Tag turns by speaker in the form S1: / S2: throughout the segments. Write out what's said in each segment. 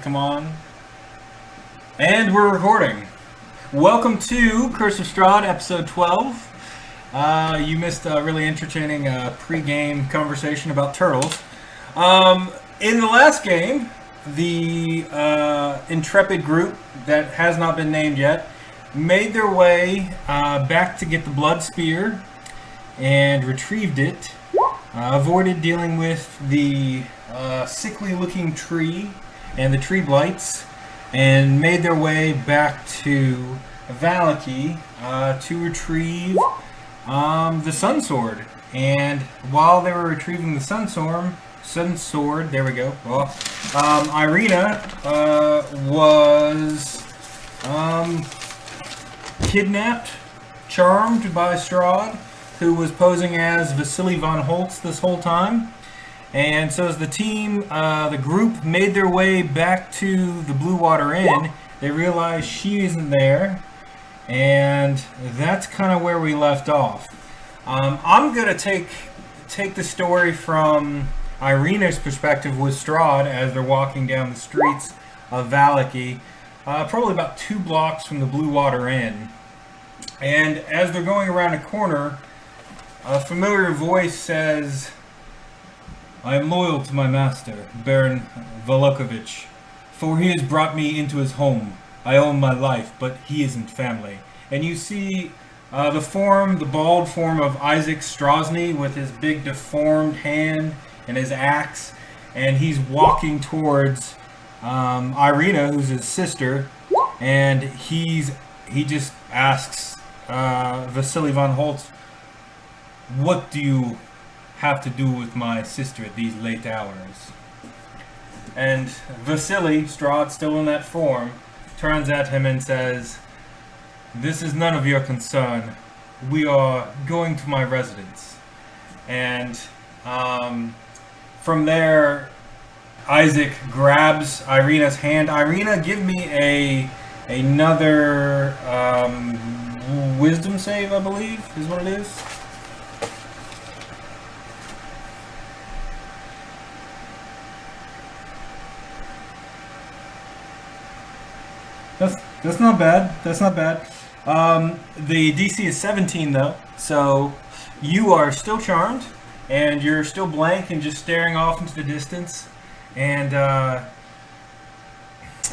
S1: Come on. And we're recording. Welcome to Curse of Strahd, episode 12. You missed a really entertaining pre-game conversation about turtles. In the last game, the intrepid group that has not been named yet made their way back to get the blood spear and retrieved it. Avoided dealing with the sickly-looking tree and the tree blights, and made their way back to Vallaki to retrieve the Sun Sword. And while they were retrieving the Sun Sword, there we go. Well, Ireena was kidnapped, charmed by Strahd, who was posing as Vasily von Holtz this whole time. And so as the team, the group made their way back to the Blue Water Inn, they realized she isn't there, and that's kind of where we left off. I'm going to take the story from Ireena's perspective with Strahd as they're walking down the streets of Vallaki, probably about 2 blocks from the Blue Water Inn. And as they're going around a corner, a familiar voice says, "I am loyal to my master, Baron Volokhovich, for he has brought me into his home. I owe him my life, but he isn't family." And you see the bald form of Isaac Strahd with his big deformed hand and his axe, and he's walking towards Ireena, who's his sister, and he just asks Vasily von Holtz, "What do you have to do with my sister at these late hours?" And Vasily, Strahd still in that form, turns at him and says, "This is none of your concern. We are going to my residence." And from there, Isaac grabs Ireena's hand. Ireena, give me another wisdom save, I believe, is what it is. That's not bad. That's not bad. The DC is 17 though, so you are still charmed, and you're still blank and just staring off into the distance. And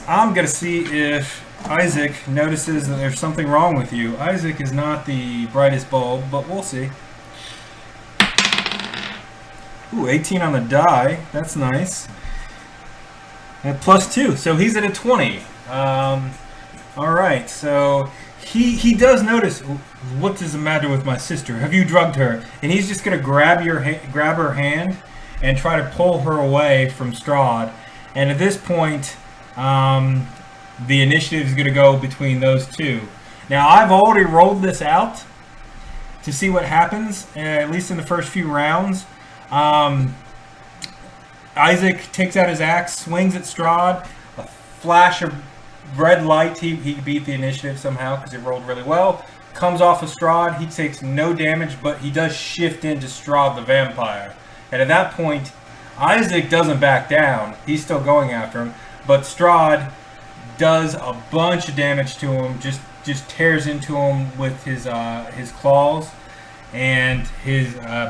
S1: I'm gonna see if Isaac notices that there's something wrong with you. Isaac is not the brightest bulb, but we'll see. Ooh, 18 on the die. That's nice. And +2, so he's at a 20. Alright, so he does notice, "What is the matter with my sister? Have you drugged her?" And he's just going to grab her hand and try to pull her away from Strahd. And at this point, the initiative is going to go between those two. Now, I've already rolled this out to see what happens, at least in the first few rounds. Isaac takes out his axe, swings at Strahd, a flash of red light. He beat the initiative somehow because he rolled really well. Comes off of Strahd. He takes no damage, but he does shift into Strahd the vampire. And at that point, Isaac doesn't back down. He's still going after him, but Strahd does a bunch of damage to him. Just tears into him with his claws, and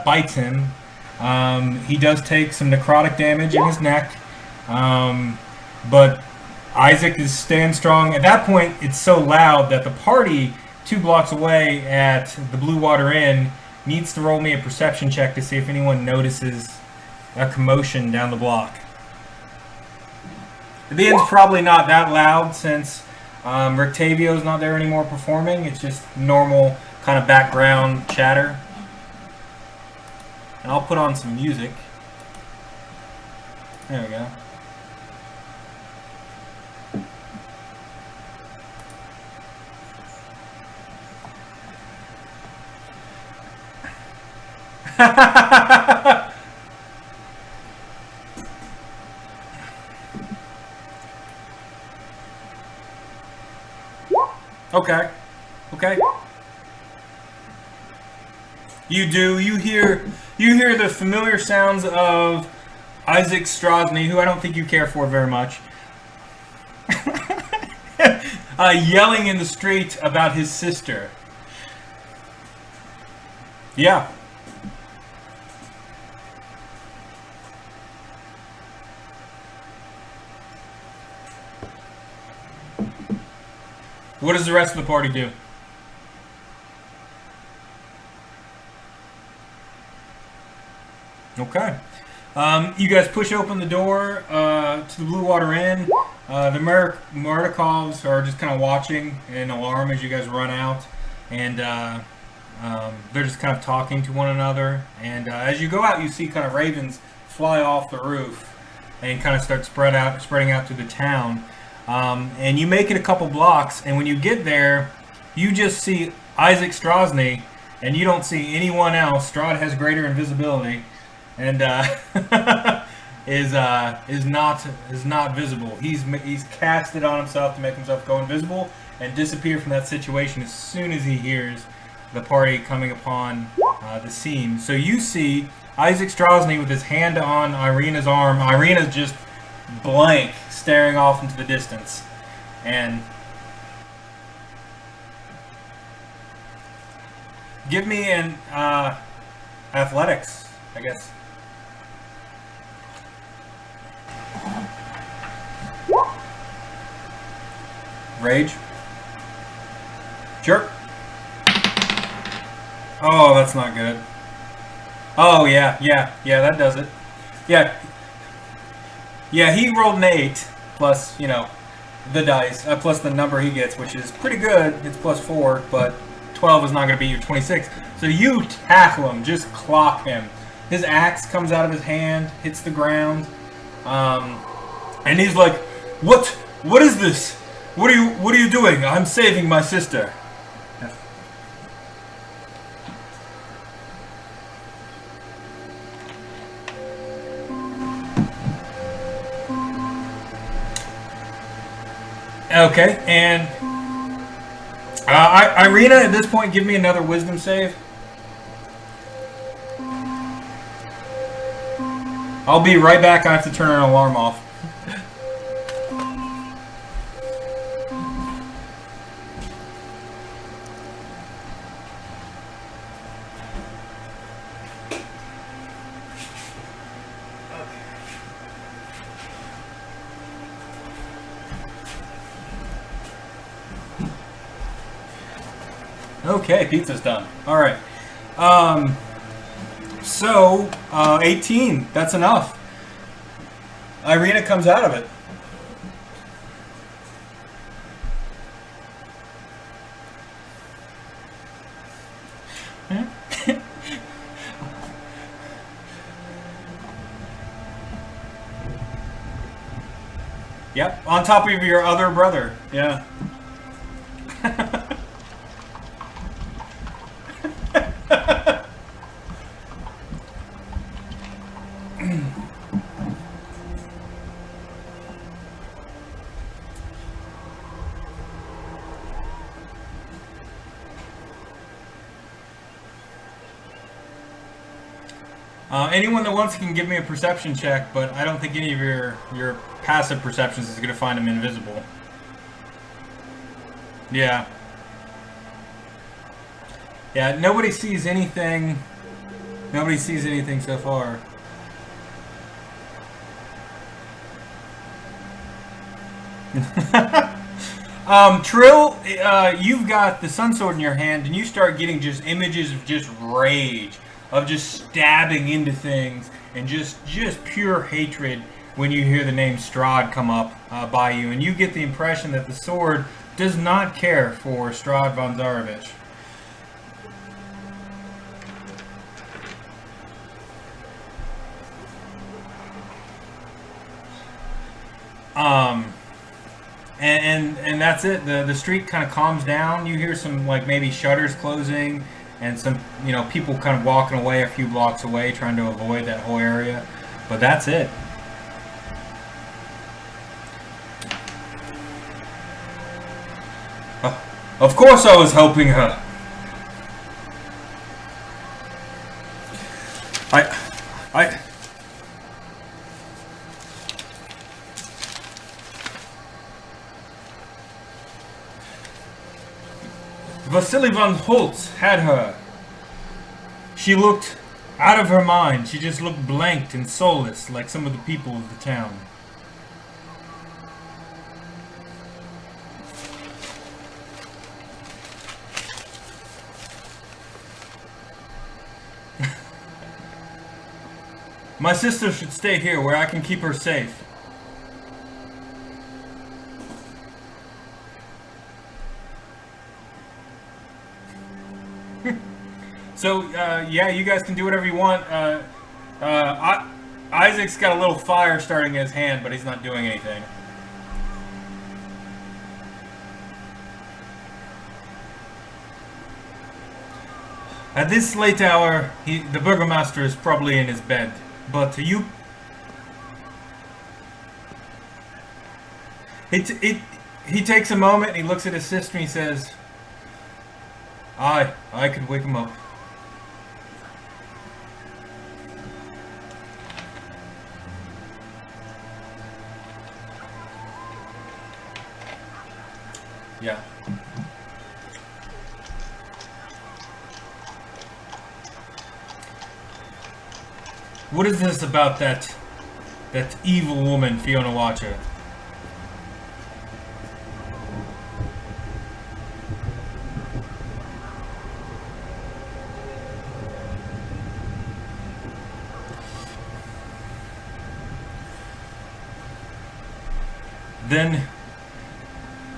S1: bites him. He does take some necrotic damage in his neck, but Isaac is staying strong. At that point, it's so loud that the party 2 blocks away at the Blue Water Inn needs to roll me a perception check to see if anyone notices a commotion down the block. The inn's probably not that loud since Rictavio's not there anymore performing. It's just normal kind of background chatter. And I'll put on some music. There we go. Okay. You do. You hear the familiar sounds of Isaac Strahd, who I don't think you care for very much. yelling in the street about his sister. Yeah. What does the rest of the party do? Okay. You guys push open the door to the Blue Water Inn. The Mardikovs are just kind of watching in alarm as you guys run out. And they're just kind of talking to one another. And as you go out, you see kind of ravens fly off the roof and kind of start spreading out through the town. And you make it a couple blocks, and when you get there, you just see Isaac Chaulssane, and you don't see anyone else. Strahd has greater invisibility, and is not visible. He's cast it on himself to make himself go invisible and disappear from that situation as soon as he hears the party coming upon the scene. So you see Isaac Chaulssane with his hand on Ireena's arm. Ireena's just blank, staring off into the distance. And give me an athletics, I guess. Rage. Sure. Oh, that's not good. Oh, yeah, that does it. Yeah, he rolled an 8, plus, you know, the dice, plus the number he gets, which is pretty good. It's plus 4, but 12 is not going to beat your 26. So you tackle him, just clock him. His axe comes out of his hand, hits the ground, and he's like, What is this? What are you doing? I'm saving my sister." Okay, and Ireena, at this point, give me another wisdom save. I'll be right back. I have to turn an alarm off. Okay, pizza's done. All right. So 18. That's enough. Ireena comes out of it. Yep, on top of your other brother. Yeah. Anyone that wants can give me a perception check, but I don't think any of your passive perceptions is going to find him invisible. Yeah. Yeah, nobody sees anything. Nobody sees anything so far. Trill, you've got the sun sword in your hand, and you start getting just images of just rage, of just stabbing into things, and just pure hatred when you hear the name Strahd come up by you, and you get the impression that the sword does not care for Strahd von Zarovich. And that's it. The street kind of calms down. You hear some, like, maybe shutters closing and some, you know, people kind of walking away a few blocks away trying to avoid that whole area. But that's it. Of course I was helping her. Vasily von Holtz had her. She looked out of her mind. She just looked blanked and soulless like some of the people of the town. My sister should stay here where I can keep her safe. So, yeah, you guys can do whatever you want. Isaac's got a little fire starting in his hand, but he's not doing anything. At this late hour, the burgomaster is probably in his bed. But you... He takes a moment, and he looks at his sister, and he says, I could wake him up. Yeah. What is this about that evil woman, Fiona Watcher?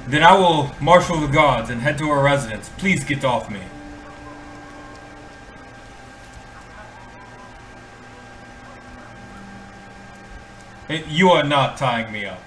S1: Then I will marshal the guards and head to her residence. Please get off me. You are not tying me up.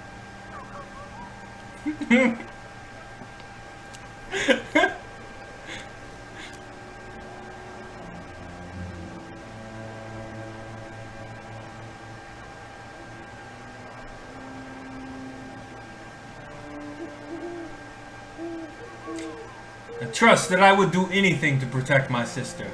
S1: Trust that I would do anything to protect my sister.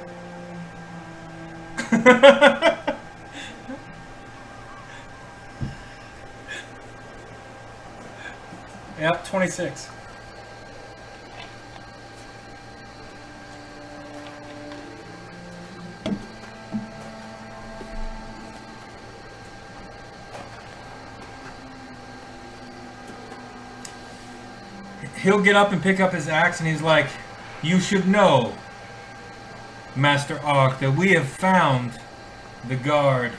S1: Yep, 26. He'll get up and pick up his axe, and he's like, you should know, Master Ark, that we have found the guard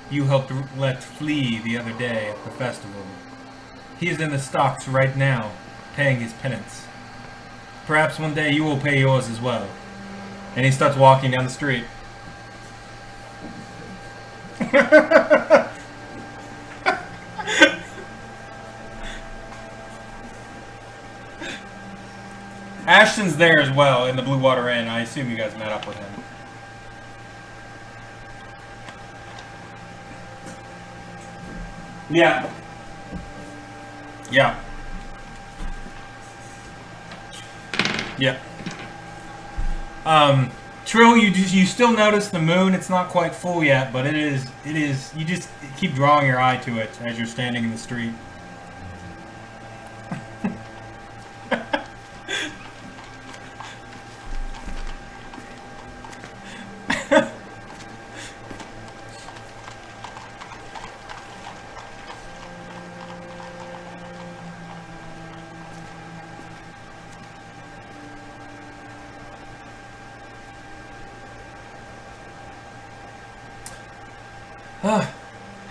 S1: you helped let flee the other day at the festival. He is in the stocks right now, paying his penance. Perhaps one day you will pay yours as well. And he starts walking down the street. Ashton's there as well in the Blue Water Inn. I assume you guys met up with him. Yeah. Yeah. Yeah. Trill, you still notice the moon. It's not quite full yet, but it is. You just keep drawing your eye to it as you're standing in the street.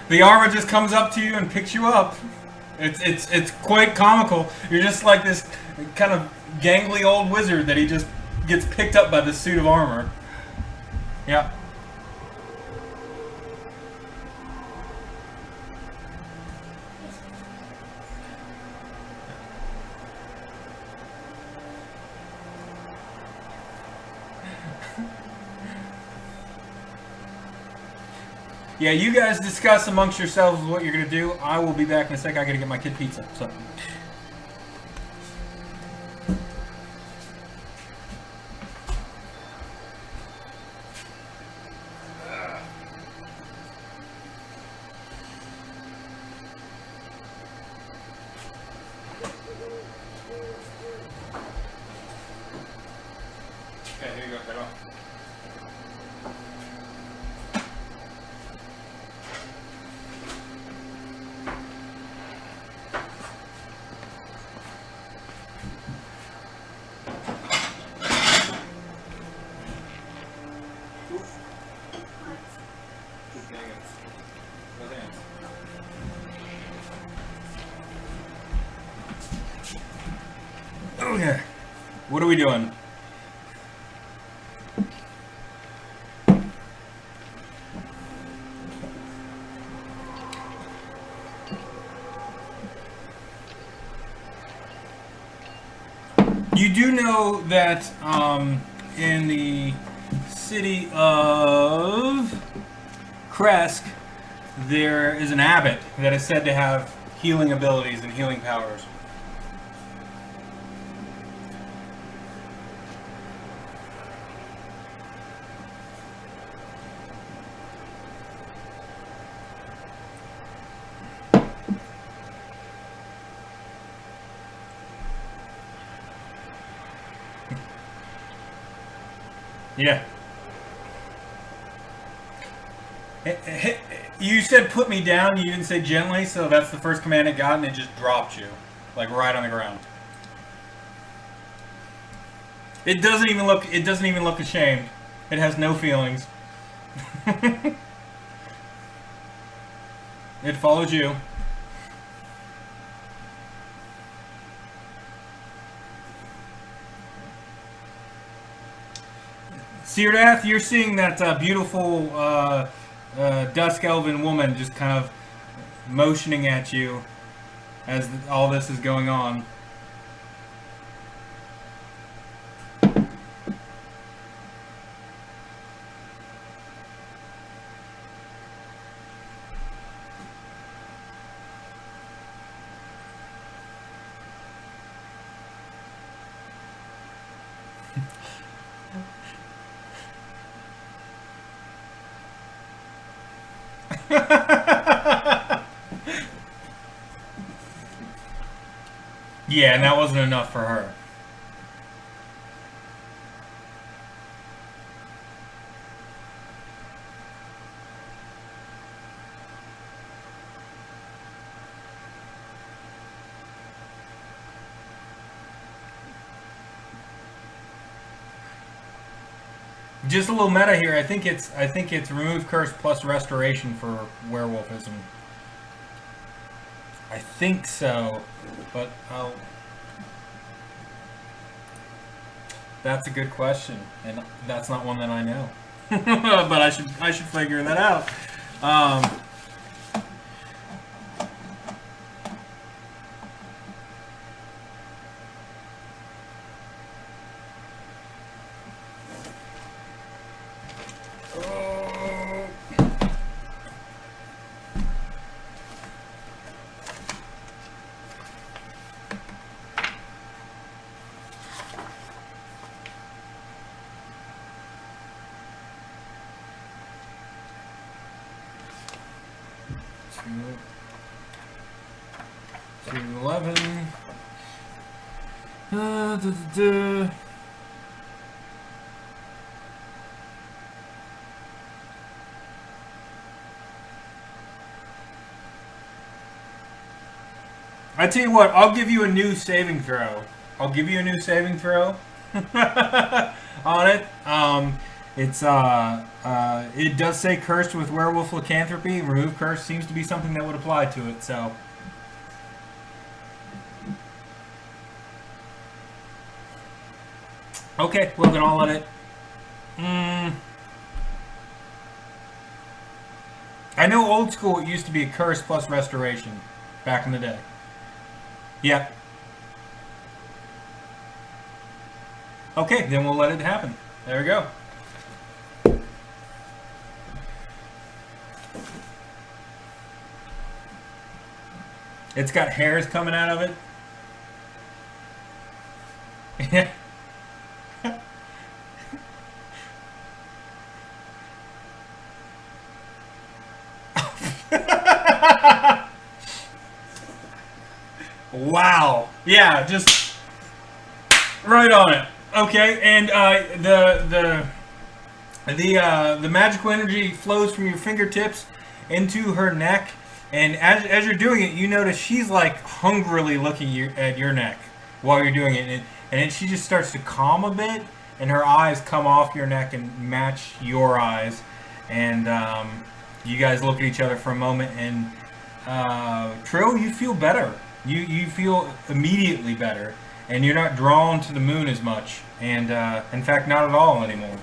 S1: The armor just comes up to you and picks you up. It's quite comical. You're just like this kind of gangly old wizard that he just gets picked up by this suit of armor. Yeah. Yeah, you guys discuss amongst yourselves what you're going to do. I will be back in a sec. I got to get my kid pizza. So. Okay, here you go, Kiddo. Okay, what are we doing? You do know that in the city of Krezk, there is an abbot that is said to have healing abilities and healing powers. Yeah. You said put me down, you didn't say gently, so that's the first command it got, and it just dropped you. Like right on the ground. It doesn't even look ashamed. It has no feelings. It followed you. Syrdath, you're seeing that beautiful dusk elven woman just kind of motioning at you as all this is going on. Yeah, and that wasn't enough for her. Just a little meta here. I think it's remove curse plus restoration for werewolfism. I think so, but that's a good question, and that's not one that I know. But I should figure that out. To 11. I tell you what, I'll give you a new saving throw. I'll give you a new saving throw on it. It does say cursed with werewolf lycanthropy. Remove curse seems to be something that would apply to it, so. Okay, well then I'll let it. I know old school it used to be a curse plus restoration back in the day. Yep. Okay, then we'll let it happen. There we go. It's got hairs coming out of it. Yeah. Wow. Yeah, just right on it. Okay, and the magical energy flows from your fingertips into her neck, and as you're doing it, you notice she's like hungrily looking at your neck while you're doing it, and then she just starts to calm a bit, and her eyes come off your neck and match your eyes, and you guys look at each other for a moment, and Trill, you feel better. You feel immediately better, and you're not drawn to the moon as much, and in fact, not at all anymore.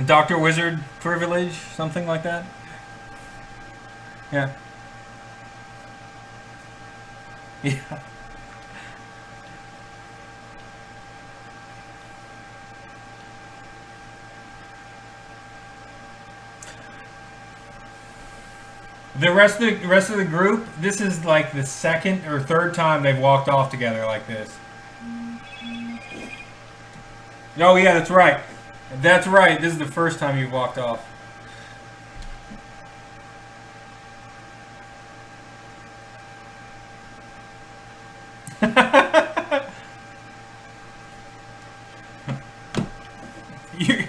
S1: Doctor Wizard privilege, something like that. Yeah. Yeah. The rest of the group, this is like the second or third time they've walked off together like this. Oh yeah, that's right. That's right. This is the first time you've walked off.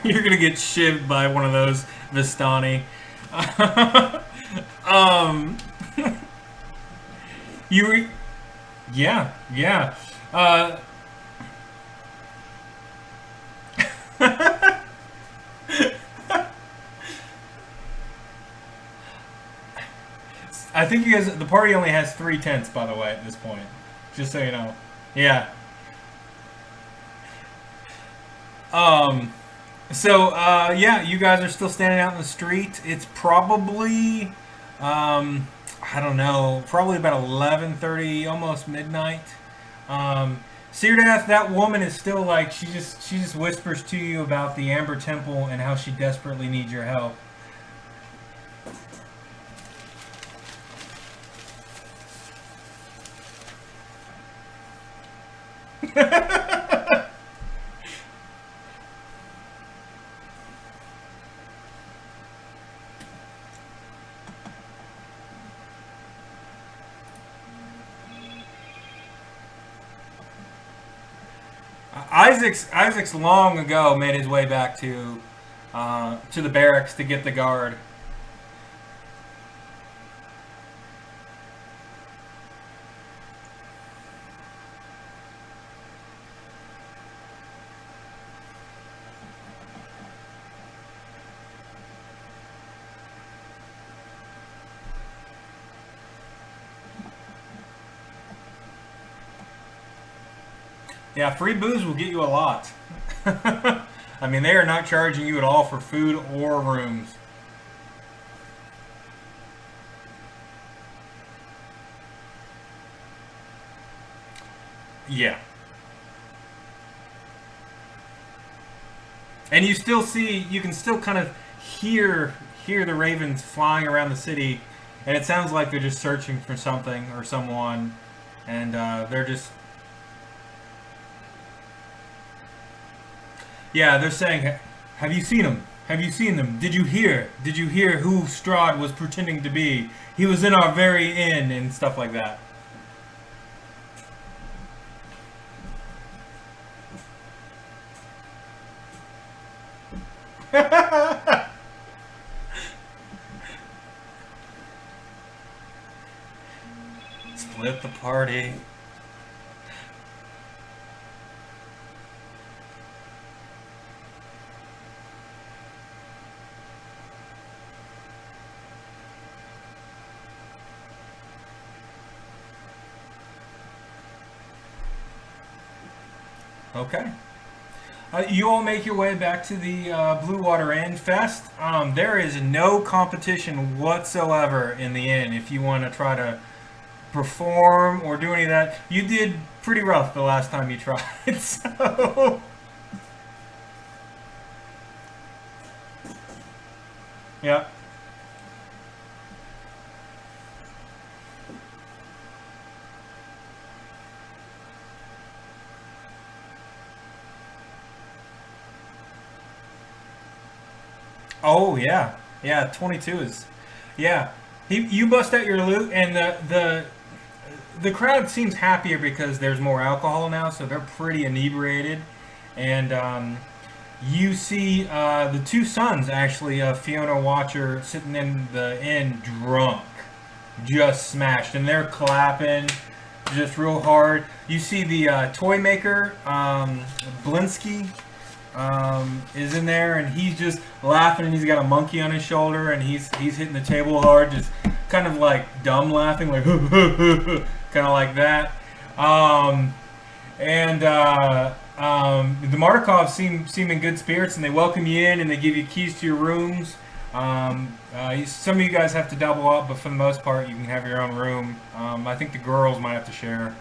S1: You're gonna get shivved by one of those Vistani. You, yeah, yeah. I think you guys. The party only has 3 tents, by the way, at this point. Just so you know. Yeah. Yeah, you guys are still standing out in the street. It's probably, I don't know, probably about 11:30, almost midnight. Syrdath, that woman is still like she just whispers to you about the Amber Temple and how she desperately needs your help. Isaac's long ago made his way back to the barracks to get the guard. Yeah, free booze will get you a lot. I mean, they are not charging you at all for food or rooms. Yeah. And you still see, you can still kind of hear the ravens flying around the city, and it sounds like they're just searching for something or someone, and they're just... Yeah, they're saying, have you seen him? Have you seen them? Did you hear? Did you hear who Strahd was pretending to be? He was in our very inn and stuff like that. Split the party. Okay. You all make your way back to the Blue Water Inn Fest. There is no competition whatsoever in the inn if you want to try to perform or do any of that. You did pretty rough the last time you tried, so... Yeah. Oh yeah, yeah. 22 is, yeah. You bust out your loot, and the crowd seems happier because there's more alcohol now, so they're pretty inebriated, and you see the two sons actually of Fiona Watcher sitting in the inn drunk, just smashed, and they're clapping just real hard. You see the toy maker, Blinsky, is in there, and he's just laughing, and he's got a monkey on his shoulder, and he's hitting the table hard, just kind of like dumb laughing, like kind of like that. The Markovs seem in good spirits, and they welcome you in, and they give you keys to your rooms. Some of you guys have to double up, but for the most part, you can have your own room. I think the girls might have to share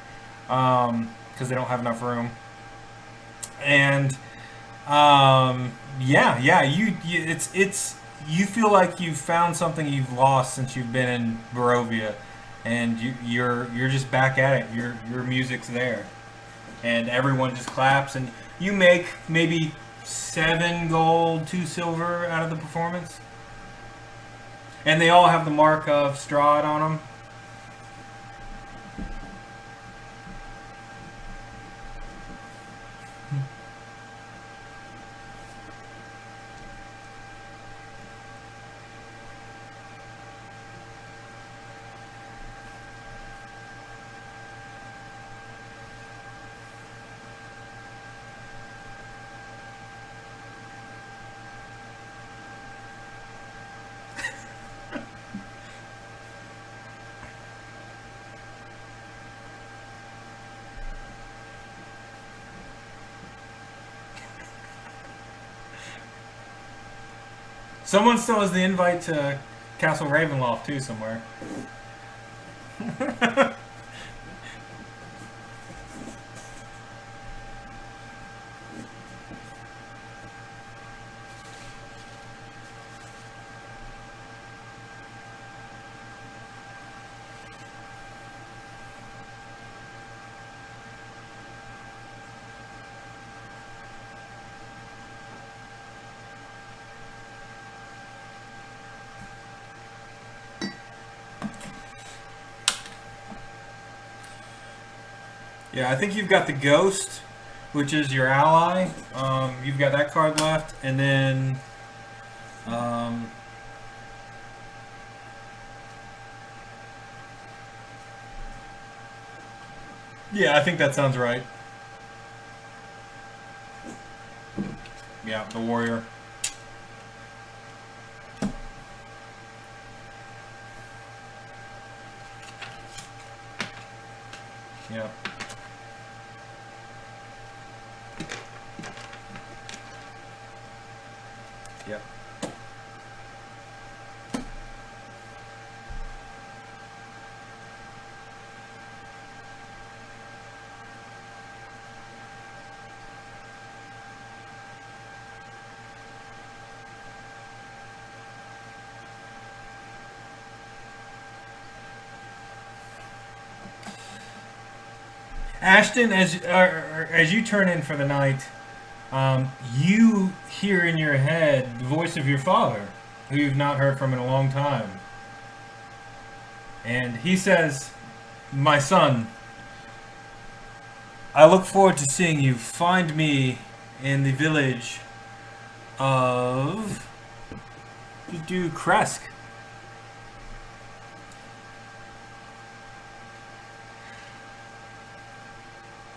S1: because they don't have enough room. And you feel like you've found something you've lost since you've been in Barovia, and you're just back at it. Your music's there, and everyone just claps, and you make maybe 7 gold, 2 silver out of the performance. And they all have the mark of Strahd on them. Someone still has the invite to Castle Ravenloft too somewhere. Yeah, I think you've got the Ghost, which is your ally. You've got that card left, and then yeah, I think that sounds right. Yeah, the Warrior. Yeah. Yep. Ashton, as you turn in for the night, you hear in your head the voice of your father, who you've not heard from in a long time. And he says, "My son, I look forward to seeing you. Find me in the village of Krezk.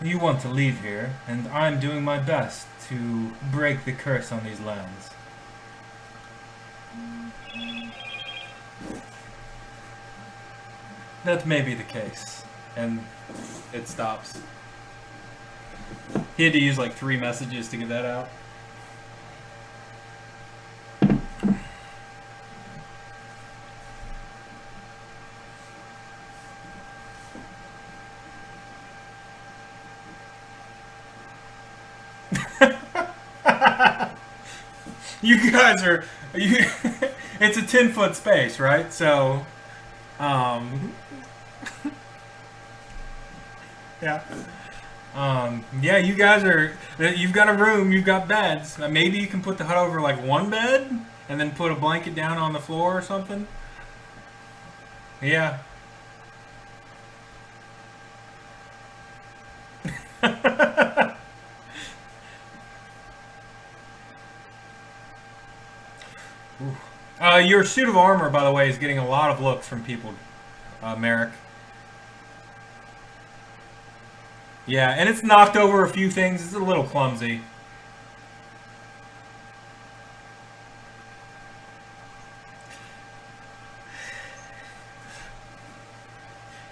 S1: You want to leave here, and I'm doing my best to break the curse on these lands." That may be the case. And it stops. He had to use like 3 messages to get that out. You guys are it's a 10-foot space, right? So yeah. Yeah, you guys are, you've got a room, you've got beds. Maybe you can put the hut over like 1 bed, and then put a blanket down on the floor or something. Yeah. Your suit of armor, by the way, is getting a lot of looks from people, Marick. Yeah, and it's knocked over a few things. It's a little clumsy.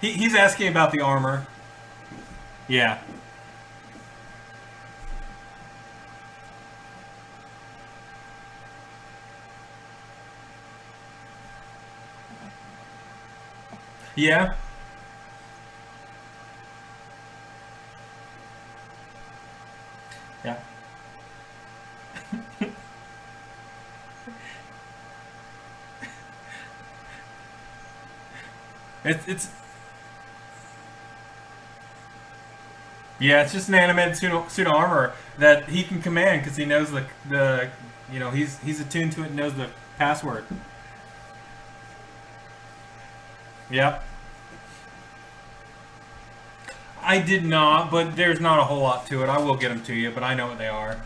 S1: He's asking about the armor. Yeah. Yeah. Yeah. it's yeah, it's just an animated suit of armor that he can command because he knows the you know, he's attuned to it and knows the password. Yep. I did not, but there's not a whole lot to it. I will get them to you, but I know what they are.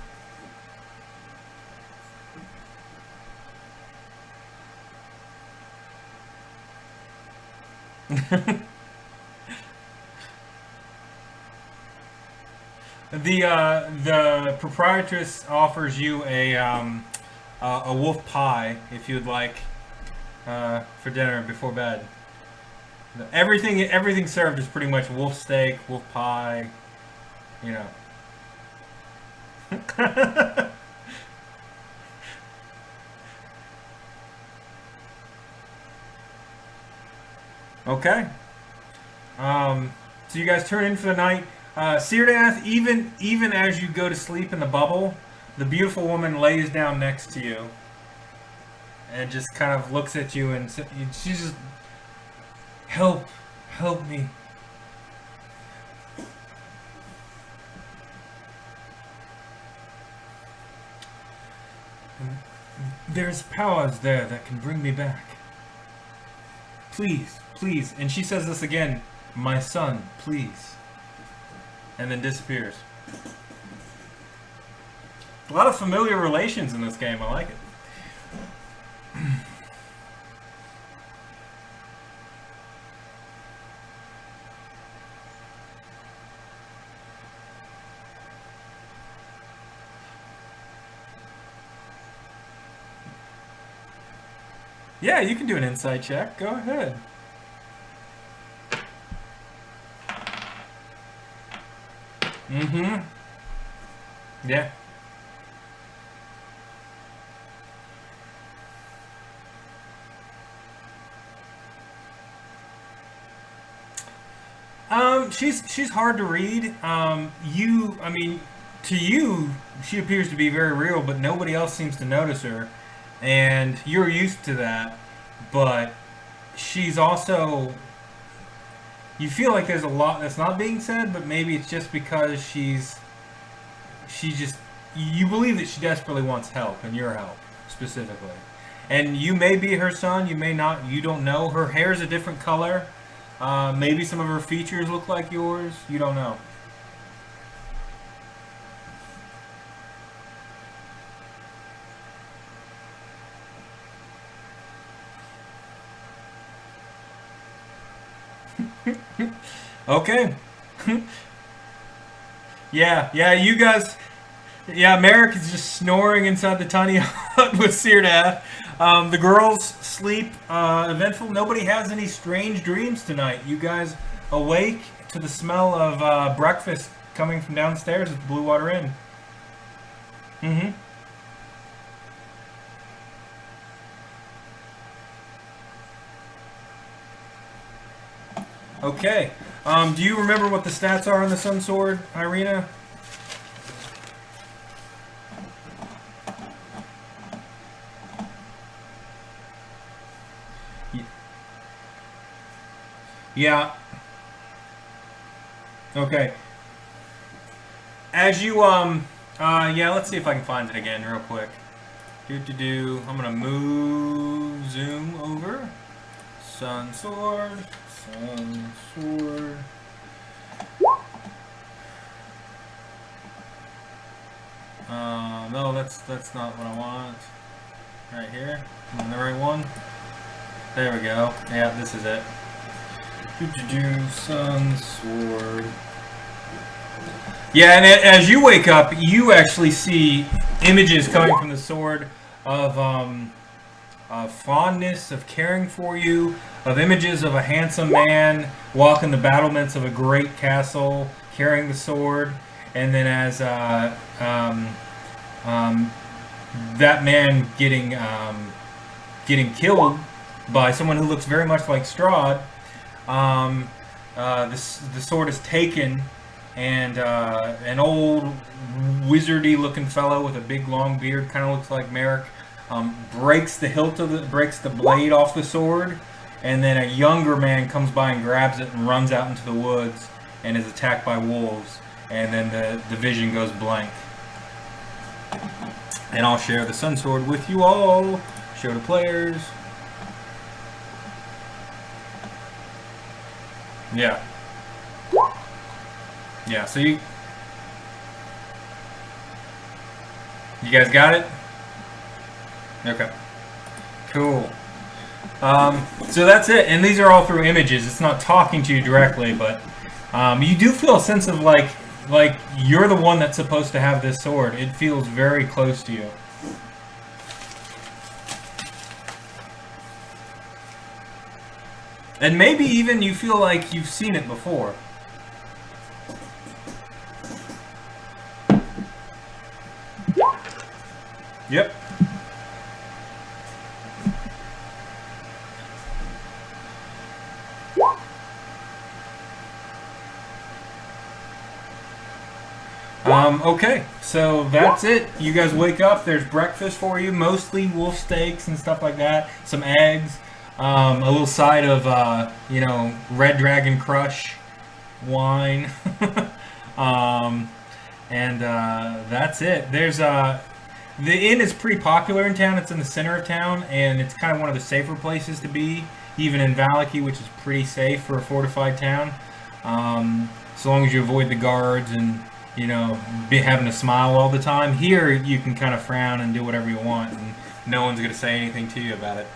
S1: The proprietress offers you a wolf pie if you'd like for dinner before bed. Everything served is pretty much wolf steak, wolf pie, you know. Okay. So you guys turn in for the night. Syrdath, even as you go to sleep in the bubble, the beautiful woman lays down next to you and just kind of looks at you, and she's just, help me. There's powers there that can bring me back. Please, please. And she says this again, my son, please. And then disappears. A lot of familiar relations in this game. I like it. Yeah, you can do an insight check. Go ahead. Mm-hmm. Yeah. She's hard to read. I mean, to you, she appears to be very real, but nobody else seems to notice her, and you're used to that. But she's also, you feel like there's a lot that's not being said, but maybe it's just because you believe that she desperately wants help, and your help specifically. And you may be her son, you may not, you don't know. Her hair's a different color. Maybe some of her features look like yours. You don't know. Okay. Yeah, you guys. Yeah, Marick is just snoring inside the tiny hut with Syrdath. The girls sleep eventful. Nobody has any strange dreams tonight. You guys awake to the smell of breakfast coming from downstairs at the Blue Water Inn. Mm-hmm. Okay. Do you remember what the stats are on the Sun Sword, Ireena? Yeah. Okay. As you yeah, let's see if I can find it again real quick. I'm gonna move, zoom over. Sun sword, sun sword. No, that's not what I want. Right here, am I the right one? There we go. Yeah, this is it. Sun sword. Yeah, and as you wake up, you actually see images coming from the sword of fondness, of caring for you, of images of a handsome man walking the battlements of a great castle, carrying the sword, and then as that man getting killed by someone who looks very much like Strahd, the sword is taken, and an old wizardy-looking fellow with a big long beard, kind of looks like Marick, breaks the blade off the sword, and then a younger man comes by and grabs it and runs out into the woods and is attacked by wolves, and then the vision goes blank. And I'll share the sun sword with you all. Show the players. Yeah. Yeah, so you guys got it? Okay. Cool. So that's it, and these are all through images. It's not talking to you directly, but you do feel a sense of like you're the one that's supposed to have this sword. It feels very close to you. And maybe even you feel like you've seen it before. Yep. Okay, so that's it. You guys wake up, there's breakfast for you, mostly wolf steaks and stuff like that, some eggs, a little side of, Red Dragon Crush wine, and that's it. There's, the inn is pretty popular in town. It's in the center of town, and it's kind of one of the safer places to be, even in Vallaki, which is pretty safe for a fortified town, so long as you avoid the guards and be having a smile all the time. Here, you can kind of frown and do whatever you want, and no one's going to say anything to you about it.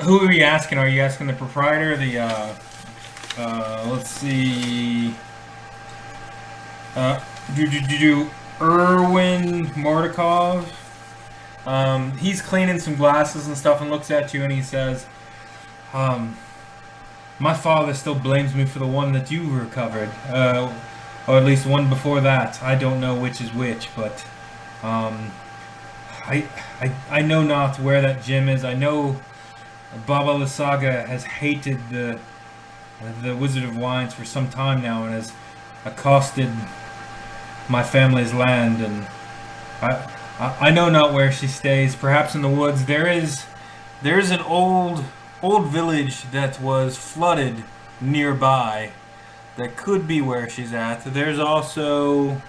S1: Who are you asking? Are you asking the proprietor, let's see. Do Erwin Mordakov? He's cleaning some glasses and stuff and looks at you and he says, my father still blames me for the one that you recovered. Or at least one before that. I don't know which is which, but I know not where that gem is. I know Baba Lysaga has hated the Wizard of Wines for some time now and has accosted my family's land, and I know not where she stays. Perhaps in the woods. There is an old village that was flooded nearby that could be where she's at. There's also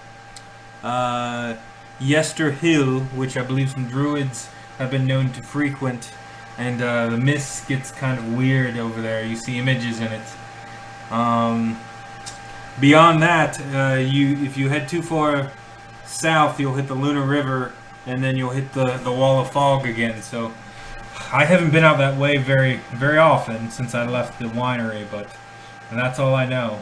S1: Yester Hill, which I believe some druids have been known to frequent, and the mist gets kind of weird over there. You see images in it. Beyond that, if you head too far south, you'll hit the Lunar River, and then you'll hit the Wall of Fog again. So I haven't been out that way very, very often since I left the winery, but that's all I know.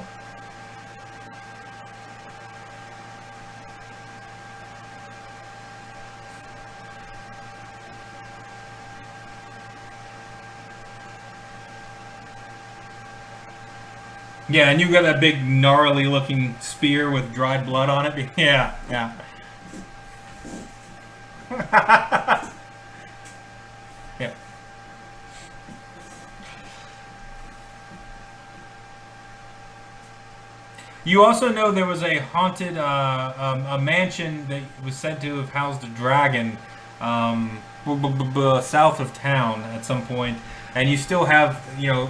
S1: Yeah, and you got that big gnarly looking spear with dried blood on it. Yeah, yeah. Yeah. You also know there was a haunted a mansion that was said to have housed a dragon south of town at some point, and you still have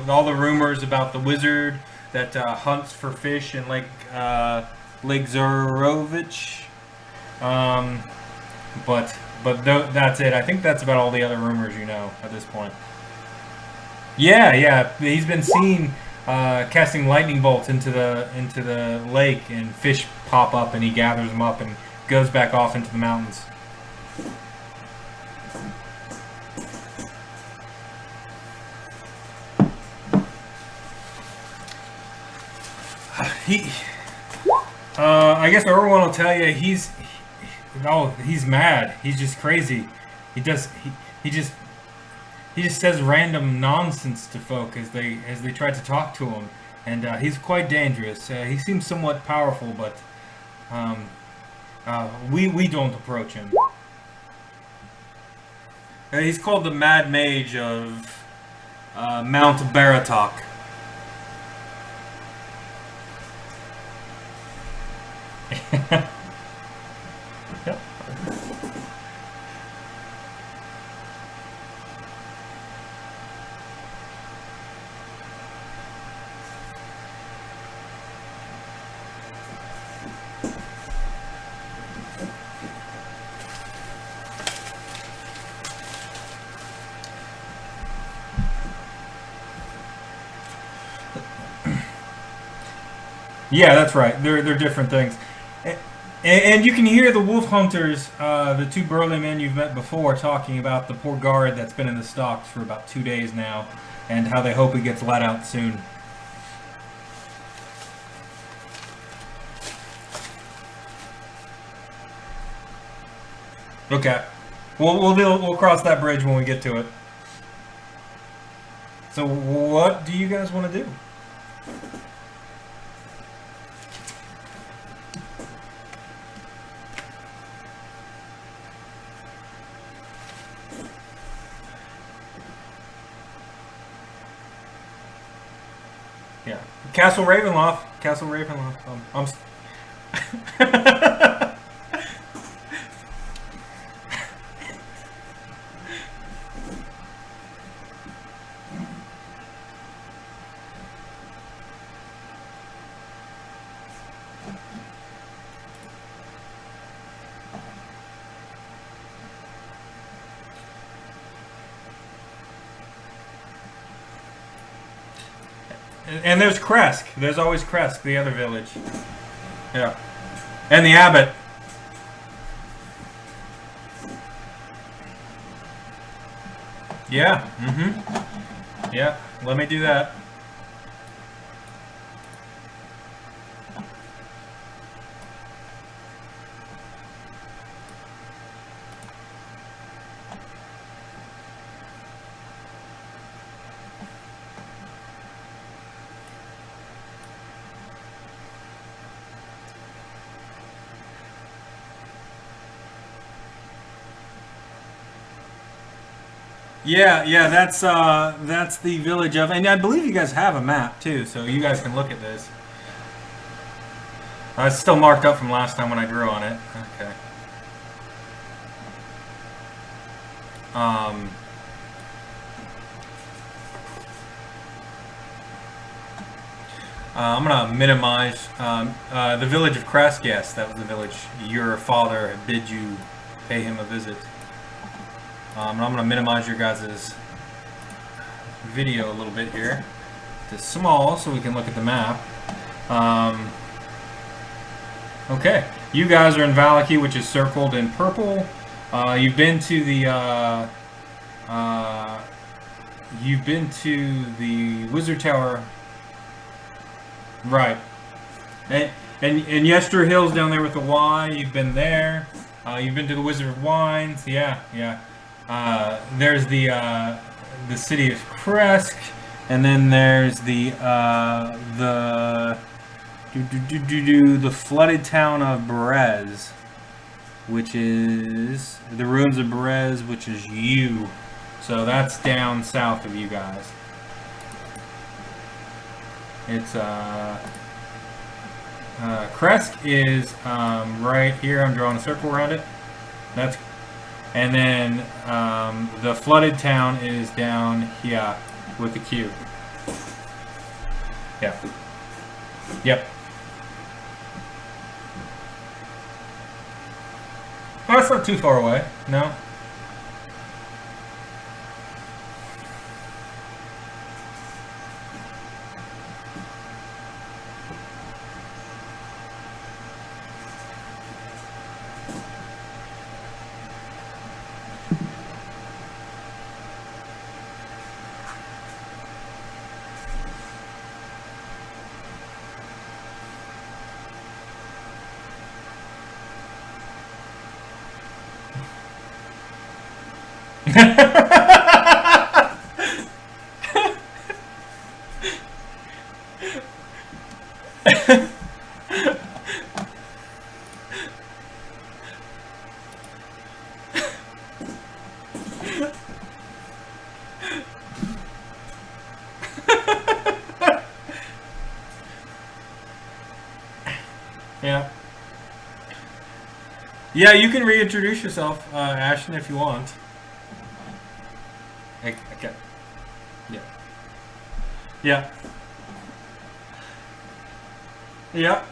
S1: all the rumors about the wizard that hunts for fish in Lake Zorovich. That's it. I think that's about all the other rumors you know at this point. Yeah, he's been seen casting lightning bolts into the lake, and fish pop up, and he gathers them up and goes back off into the mountains. I guess everyone will tell you he's mad. He's just crazy. He just says random nonsense to folk as they try to talk to him, and he's quite dangerous. He seems somewhat powerful, but we don't approach him. He's called the Mad Mage of Mount Baratok. Yep. Yeah, that's right. They're different things. And you can hear the wolf hunters, the two burly men you've met before, talking about the poor guard that's been in the stocks for about 2 days now, and how they hope he gets let out soon. Okay, we'll cross that bridge when we get to it. So, what do you guys want to do? Yeah, Castle Ravenloft. Castle Ravenloft. And there's Krezk. There's always Krezk, the other village. Yeah. And the abbot. Yeah. Mm-hmm. Yeah. Let me do that. Yeah, that's the village of, and I believe you guys have a map too, so you guys can look at this. It's still marked up from last time when I drew on it. Okay. I'm gonna minimize the village of Krezk. Yes, that was the village your father bid you pay him a visit. And I'm going to minimize your guys' video a little bit here to small so we can look at the map. Okay, you guys are in Vallaki, which is circled in purple. You've been to the Wizard Tower, right? And Yester Hill's down there with the Y. You've been there. You've been to the Wizard of Wines. Yeah. There's the city of Krezk, and then there's the flooded town of Berez, which is the ruins of Berez, which is you. So that's down south of you guys. It's Krezk is right here. I'm drawing a circle around it. And then the flooded town is down here with the Q. Yeah. Yep. Oh, that's not too far away. No. Yeah. Yeah, you can reintroduce yourself, Ashton, if you want. Okay. Yeah. Yeah. Yeah.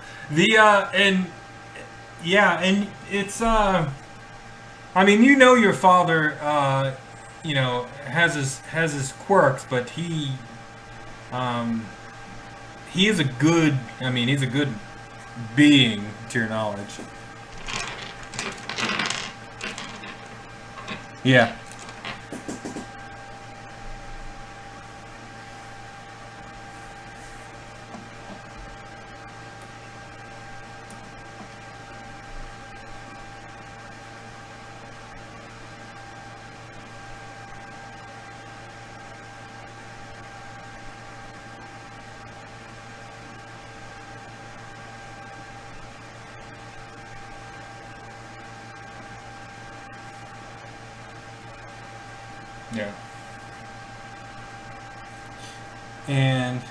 S1: And it's I mean, you know, your father you know, has his quirks, but he is a good, I mean, he's a good being to your knowledge. Yeah. Yeah. And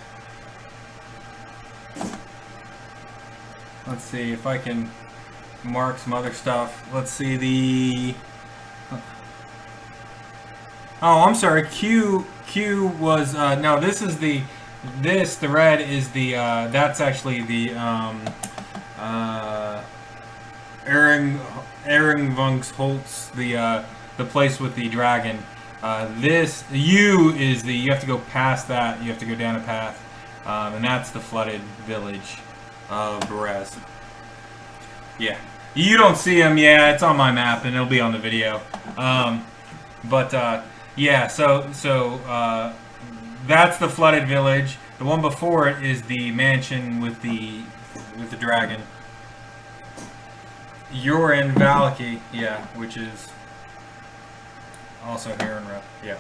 S1: let's see if I can mark some other stuff. Let's see the. Oh, I'm sorry. Q was no. This is the red is the that's actually the Ehringvunks Holtz, the place with the dragon. This U is the, you have to go past that. You have to go down a path, and that's the flooded village of Berez. Yeah, you don't see them. Yeah, it's on my map, and it'll be on the video. Yeah, so that's the flooded village. The one before it is the mansion with the dragon. You're in Valaki, yeah, which is also here in Rep, yeah.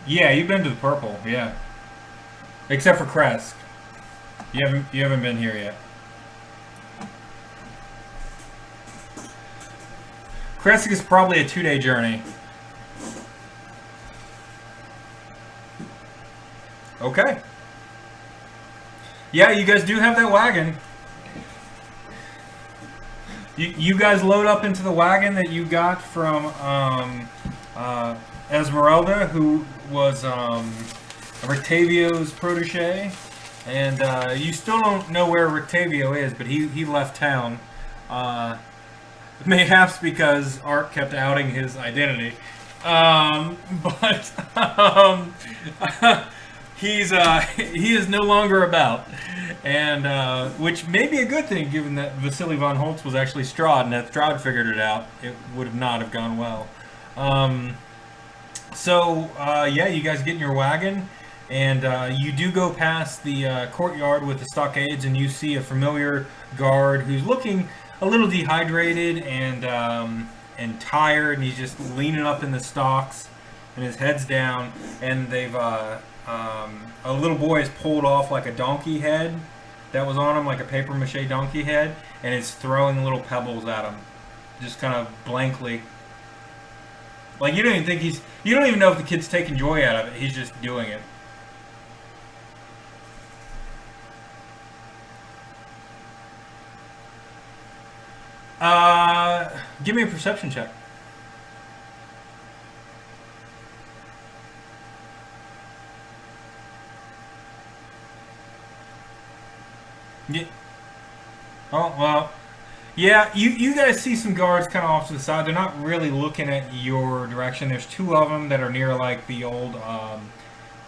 S1: Yeah, you've been to the purple, yeah. Except for Krezk. You haven't been here yet. Krezk is probably a 2-day journey. Okay. Yeah, you guys do have that wagon. You guys load up into the wagon that you got from Esmeralda, who was Rictavio's protege, and you still don't know where Rictavio is, but he left town, mayhaps because Art kept outing his identity, he is no longer about, and which may be a good thing, given that Vasily von Holtz was actually Strahd, and if Strahd figured it out, it would have not have gone well. Yeah, you guys get in your wagon, and you do go past the courtyard with the stockades, and you see a familiar guard who's looking a little dehydrated and tired, and he's just leaning up in the stocks, and his head's down, and they've a little boy has pulled off like a donkey head that was on him, like a paper mache donkey head, and is throwing little pebbles at him. just kind of blankly. Like, you don't even think you don't even know if the kid's taking joy out of it. He's just doing it. Give me a perception check. Yeah. Oh, well. Yeah, you guys see some guards kind of off to the side. They're not really looking at your direction. There's two of them that are near, like, the old,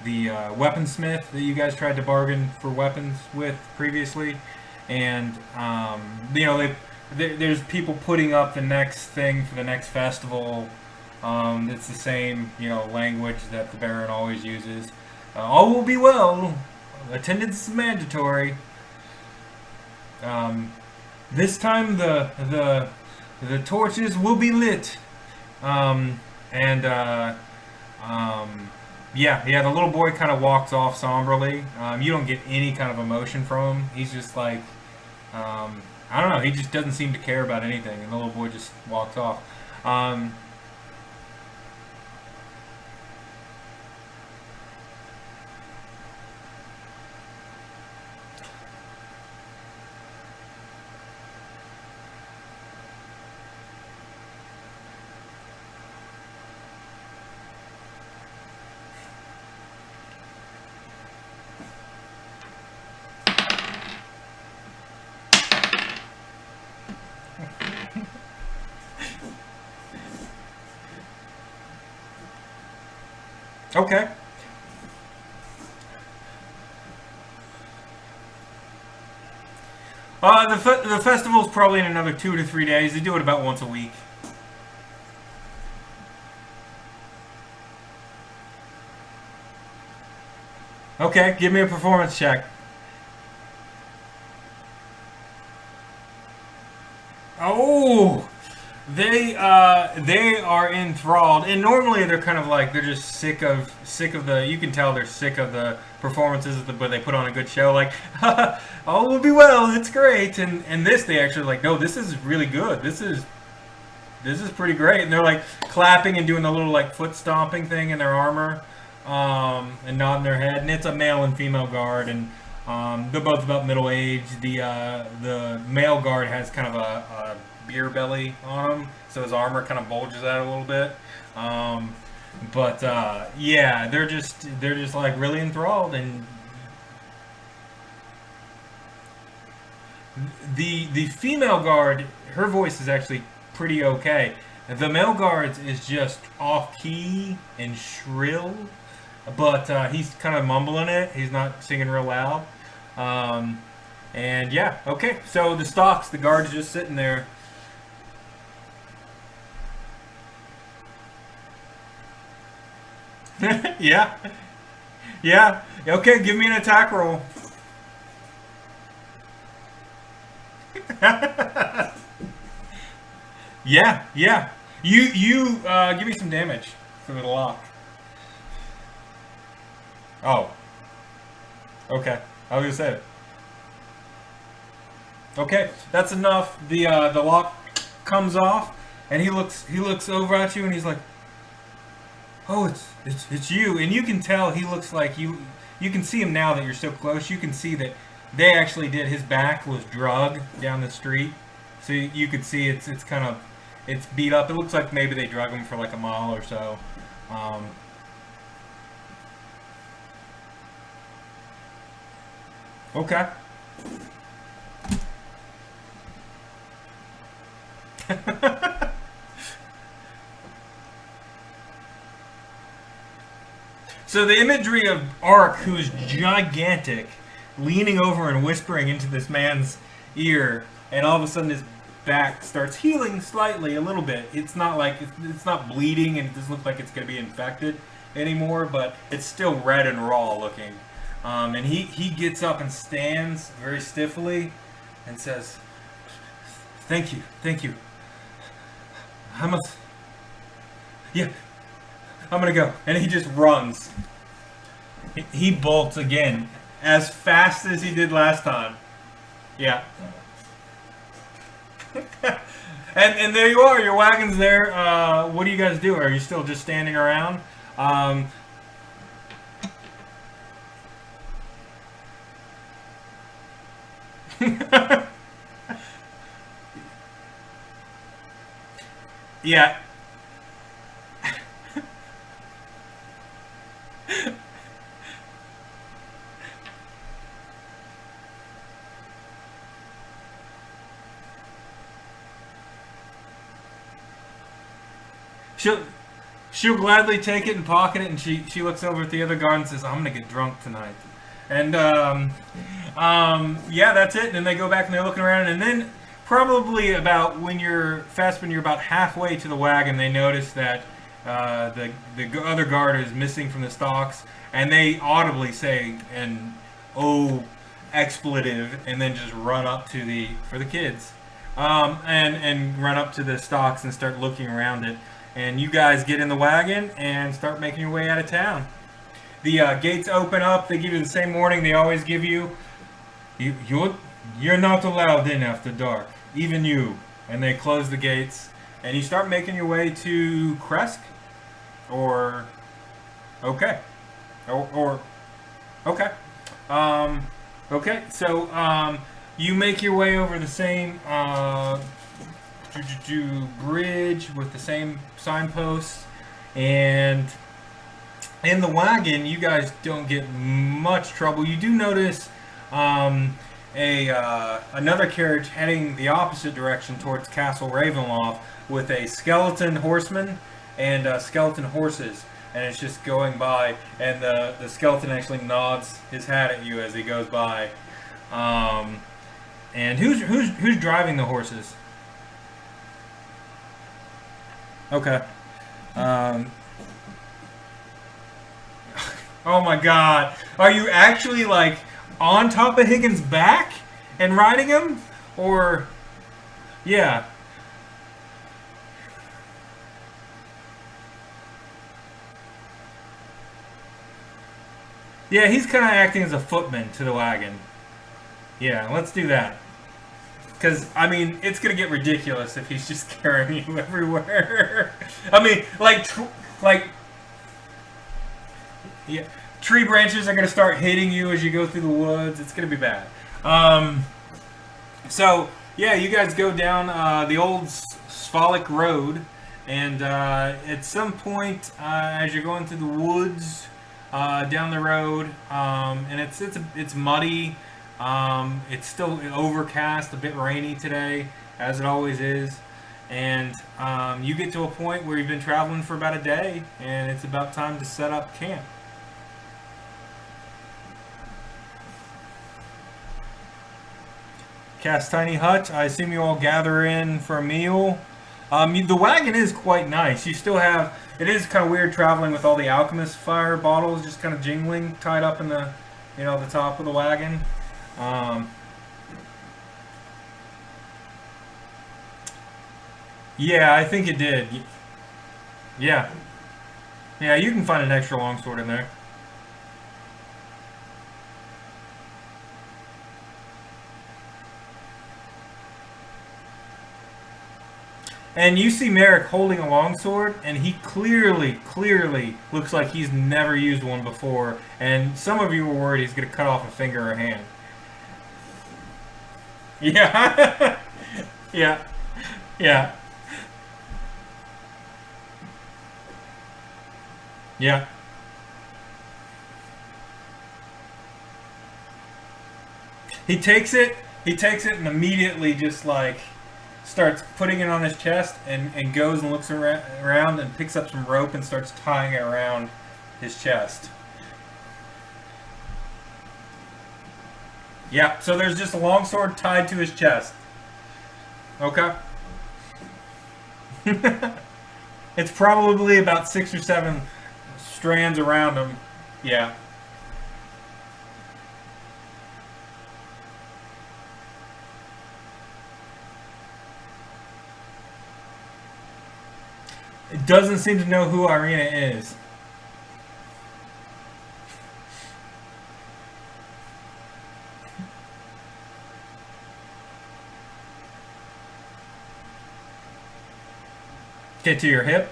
S1: weaponsmith that you guys tried to bargain for weapons with previously. And, you know, there's people putting up the next thing for the next festival. It's the same, you know, language that the Baron always uses. All will be well. Attendance is mandatory. This time the torches will be lit. Yeah, the little boy kind of walks off somberly. You don't get any kind of emotion from him. He's just like, I don't know, he just doesn't seem to care about anything, and the little boy just walks off. Okay. The festival's probably in another 2 to 3 days. They do it about once a week. Okay, give me a performance check. Oh, they are enthralled, and normally they're kind of like they're just sick of the. You can tell they're sick of the performances, but they put on a good show. Like, all will be well. It's great, and this they actually like. No, this is really good. This is pretty great, and they're like clapping and doing the little like foot stomping thing in their armor, and nodding their head. And it's a male and female guard, and they're both about middle age. The male guard has kind of a beer belly on him, so his armor kind of bulges out a little bit. Yeah, they're just like really enthralled, and the female guard, her voice is actually pretty okay. The male guard's is just off key and shrill, but he's kind of mumbling it. He's not singing real loud. And yeah, okay. So the guard's just sitting there. Yeah. Yeah. Okay, give me an attack roll. Yeah, yeah. You give me some damage for the lock. Oh. Okay. I was gonna say it. Okay, that's enough. The lock comes off, and he looks over at you, and he's like, "Oh, it's you." And you can tell he looks like you. You can see him now that you're so close. You can see that they actually did. His back was drug down the street, so you could see it's kind of it's beat up. It looks like maybe they drug him for like a mile or so. Okay. So the imagery of Ark, who's gigantic, leaning over and whispering into this man's ear, and all of a sudden his back starts healing slightly, a little bit. It's not like it's not bleeding, and it doesn't look like it's going to be infected anymore, but it's still red and raw looking. And he gets up and stands very stiffly and says, thank you. I must... Yeah, I'm gonna go. And he just runs. He bolts again, as fast as he did last time. Yeah. And there you are. Your wagon's there. What do you guys do? Are you still just standing around? Um, yeah. She'll she'll gladly take it and pocket it, and she looks over at the other guard and says, "I'm gonna get drunk tonight." And yeah, that's it. And then they go back and they're looking around, and then probably about when you're about halfway to the wagon, they notice that the other guard is missing from the stocks, and they audibly say an "oh" expletive, and then just run up to the for the kids, and run up to the stocks and start looking around it. And you guys get in the wagon and start making your way out of town. The gates open up. They give you the same warning they always give you. You're not allowed in after dark, even you. And they close the gates, and you start making your way to Krezk. Or okay, or okay, okay. So you make your way over the same bridge with the same signposts, and in the wagon, you guys don't get much trouble. You do notice another carriage heading the opposite direction towards Castle Ravenloft with a skeleton horseman and skeleton horses, and it's just going by. And the skeleton actually nods his hat at you as he goes by. And who's driving the horses? Okay. Oh my God! Are you actually like on top of Higgins' back and riding him, or yeah? Yeah, he's kind of acting as a footman to the wagon. Yeah, let's do that. Because, I mean, it's going to get ridiculous if he's just carrying you everywhere. I mean, like, yeah, tree branches are going to start hitting you as you go through the woods. It's going to be bad. So, yeah, you guys go down the old Sphalic Road. And at some point, as you're going through the woods down the road, and it's muddy. It's still overcast, a bit rainy today, as it always is. And you get to a point where you've been traveling for about a day, and it's about time to set up camp. Cast tiny hut. I assume you all gather in for a meal. The wagon is quite nice. You still have. It is kind of weird traveling with all the alchemist fire bottles just kind of jingling, tied up in the top of the wagon. Yeah, I think it did. Yeah. Yeah, you can find an extra longsword in there. And you see Marick holding a longsword, and he clearly looks like he's never used one before. And some of you were worried he's going to cut off a finger or a hand. Yeah. Yeah. Yeah. Yeah. He takes it and immediately just like starts putting it on his chest and goes and looks around and picks up some rope and starts tying it around his chest. Yeah, so there's just a longsword tied to his chest. Okay. It's probably about 6 or 7 strands around him. Yeah. It doesn't seem to know who Ireena is. Okay, to your hip.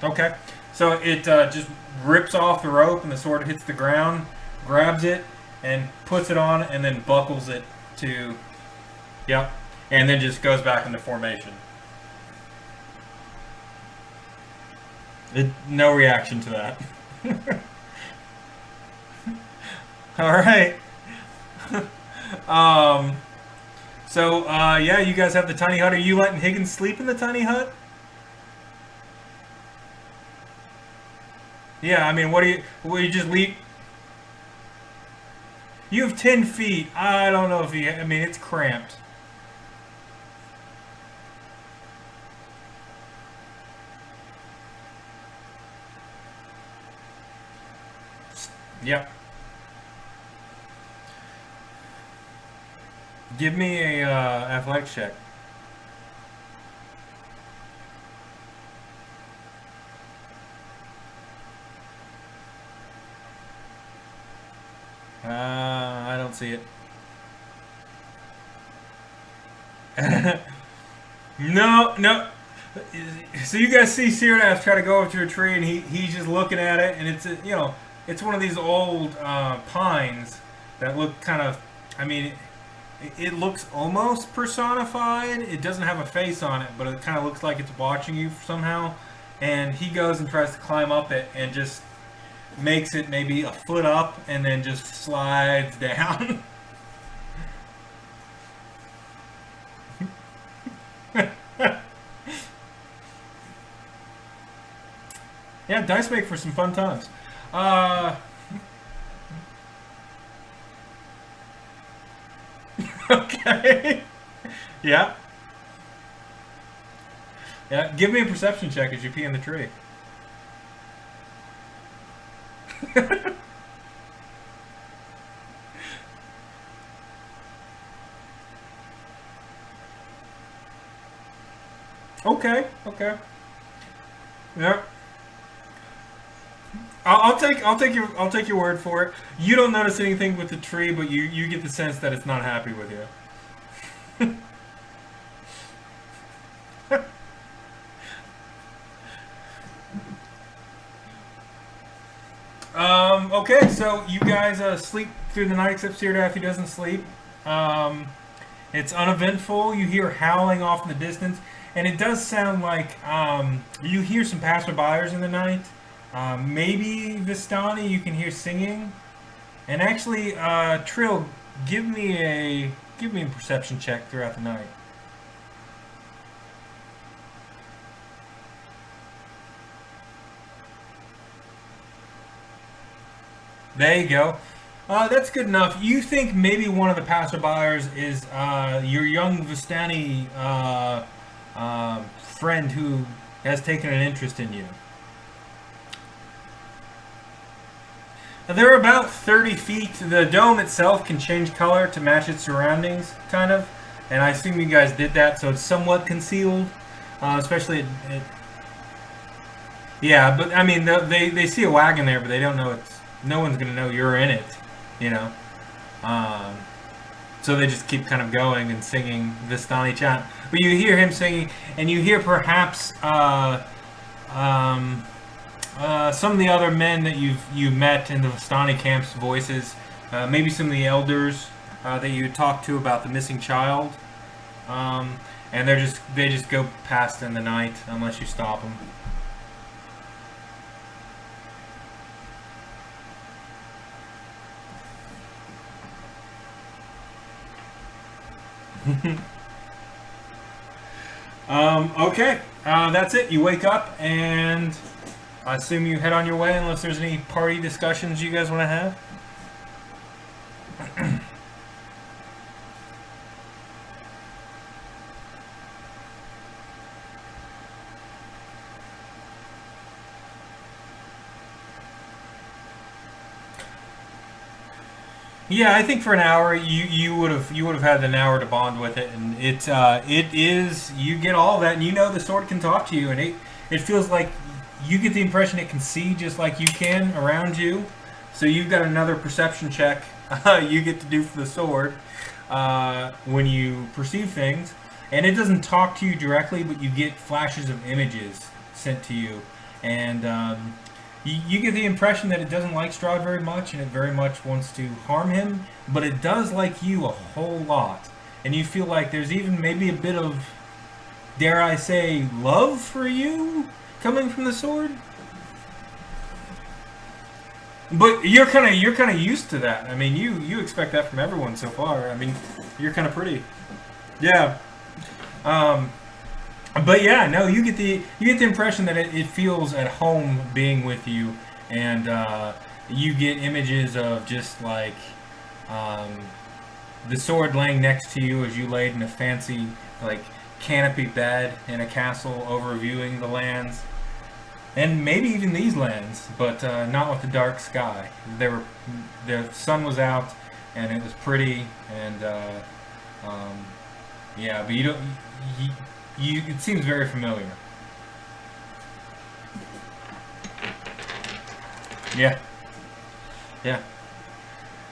S1: Okay. So it just rips off the rope and the sword hits the ground, grabs it, and puts it on, and then buckles it to... Yep. And then just goes back into formation. No reaction to that. Alright. So, yeah, you guys have the tiny hut. Are you letting Higgins sleep in the tiny hut? Yeah, I mean, what do you just leave? You have 10 feet. I don't know if you, I mean, it's cramped. Yep. Give me a athletics check. I don't see it. No. So you guys see Syrdath try to go up to a tree, and he's just looking at it, and it's it's one of these old pines that look kind of, I mean, it looks almost personified. It doesn't have a face on it, but it kind of looks like it's watching you somehow. And he goes and tries to climb up it, and just makes it maybe a foot up, and then just slides down. Yeah, dice make for some fun times. Okay. Yeah. Yeah, give me a perception check as you pee in the tree. Okay. Yeah. I'll take your word for it. You don't notice anything with the tree, but you get the sense that it's not happy with you. Okay, so you guys sleep through the night, except Syrdath, who doesn't sleep. It's uneventful. You hear howling off in the distance, and it does sound like you hear some passerbyers in the night. Maybe Vistani, you can hear singing. And actually, Trill, give me a perception check throughout the night. There you go. That's good enough. You think maybe one of the passerbyers is your young Vistani friend who has taken an interest in you. They're about 30 feet. The dome itself can change color to match its surroundings, kind of. And I assume you guys did that, so it's somewhat concealed. Especially yeah, but I mean, they see a wagon there, but they don't know it's... No one's going to know you're in it, you know. So they just keep kind of going and singing Vistani chant. But you hear him singing, and you hear perhaps... some of the other men that you've met in the Vistani camp's voices, maybe some of the elders that you talked to about the missing child, and they just go past in the night unless you stop them. Okay, that's it. You wake up and I assume you head on your way unless there's any party discussions you guys want to have. Yeah, I think for an hour you would have had an hour to bond with it, and it is, you get all that, and you know the sword can talk to you, and it feels like you get the impression it can see just like you can around you. So you've got another perception check you get to do for the sword when you perceive things, and it doesn't talk to you directly, but you get flashes of images sent to you, and you get the impression that it doesn't like Strahd very much, and it very much wants to harm him, but it does like you a whole lot, and you feel like there's even maybe a bit of, dare I say, love for you coming from the sword. But you're kind of used to that. I mean, you expect that from everyone so far. I mean, you're kind of pretty. Yeah. But yeah, no, you get the impression that it feels at home being with you, and you get images of just like the sword laying next to you as you laid in a fancy like canopy bed in a castle overviewing the lands, and maybe even these lands, but not with the dark sky. The sun was out, and it was pretty, and yeah, but you don't. It seems very familiar. Yeah, yeah,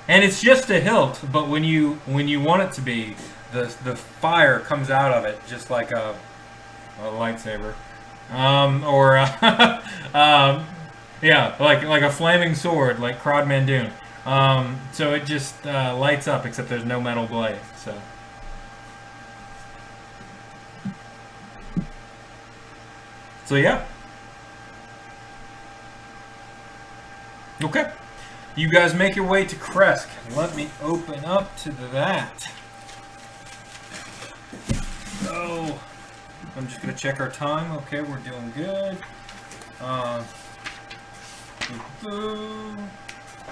S1: and it's just a hilt, but when you want it to be, the fire comes out of it just like a lightsaber, or yeah, like a flaming sword, like Crod Mandoon. So it just lights up, except there's no metal blade. So yeah. Okay. You guys make your way to Krezk. Let me open up to that. So, I'm just going to check our time. Okay, we're doing good.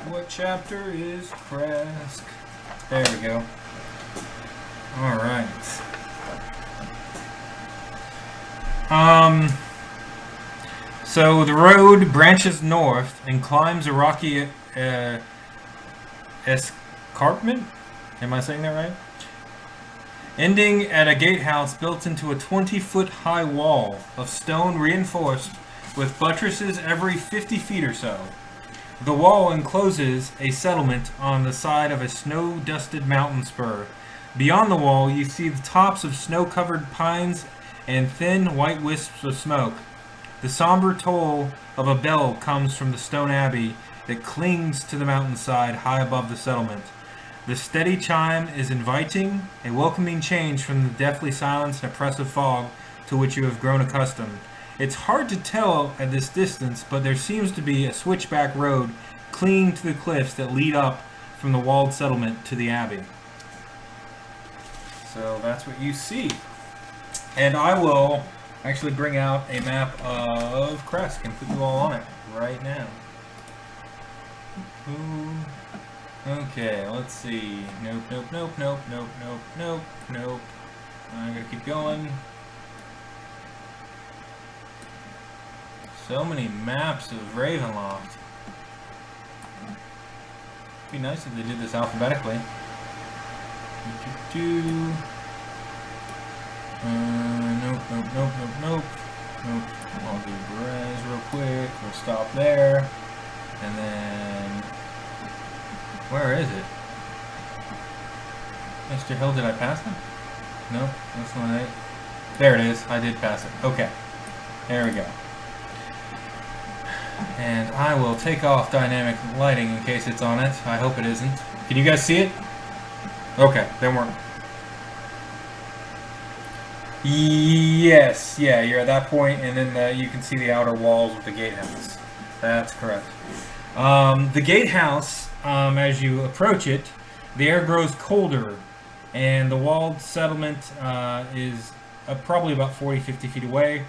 S1: What chapter is Krezk? There we go. Alright. So the road branches north and climbs a rocky escarpment. Am I saying that right? Ending at a gatehouse built into a 20-foot high wall of stone reinforced with buttresses every 50 feet or so. The wall encloses a settlement on the side of a snow-dusted mountain spur. Beyond the wall, you see the tops of snow-covered pines and thin white wisps of smoke. The somber toll of a bell comes from the stone abbey that clings to the mountainside high above the settlement. The steady chime is inviting, a welcoming change from the deathly silence and oppressive fog to which you have grown accustomed. It's hard to tell at this distance, but there seems to be a switchback road clinging to the cliffs that lead up from the walled settlement to the abbey. So that's what you see. And I will actually bring out a map of Krezk and put you all on it right now. Ooh. Okay, let's see. Nope, nope, nope, nope, nope, nope, nope, nope. I'm gonna keep going. So many maps of Ravenloft. It'd be nice if they did this alphabetically. Nope, nope, nope, nope, nope. Nope. I'll do res real quick. We'll stop there. And then... where is it? Mr. Hill, did I pass it? No, that's not it. There it is. I did pass it. Okay. There we go. And I will take off dynamic lighting in case it's on it. I hope it isn't. Can you guys see it? Okay, then we're... yes, yeah, you're at that point, and then you can see the outer walls of the gatehouse. That's correct. The gatehouse, as you approach it, the air grows colder, and the walled settlement is probably about 40-50 feet away.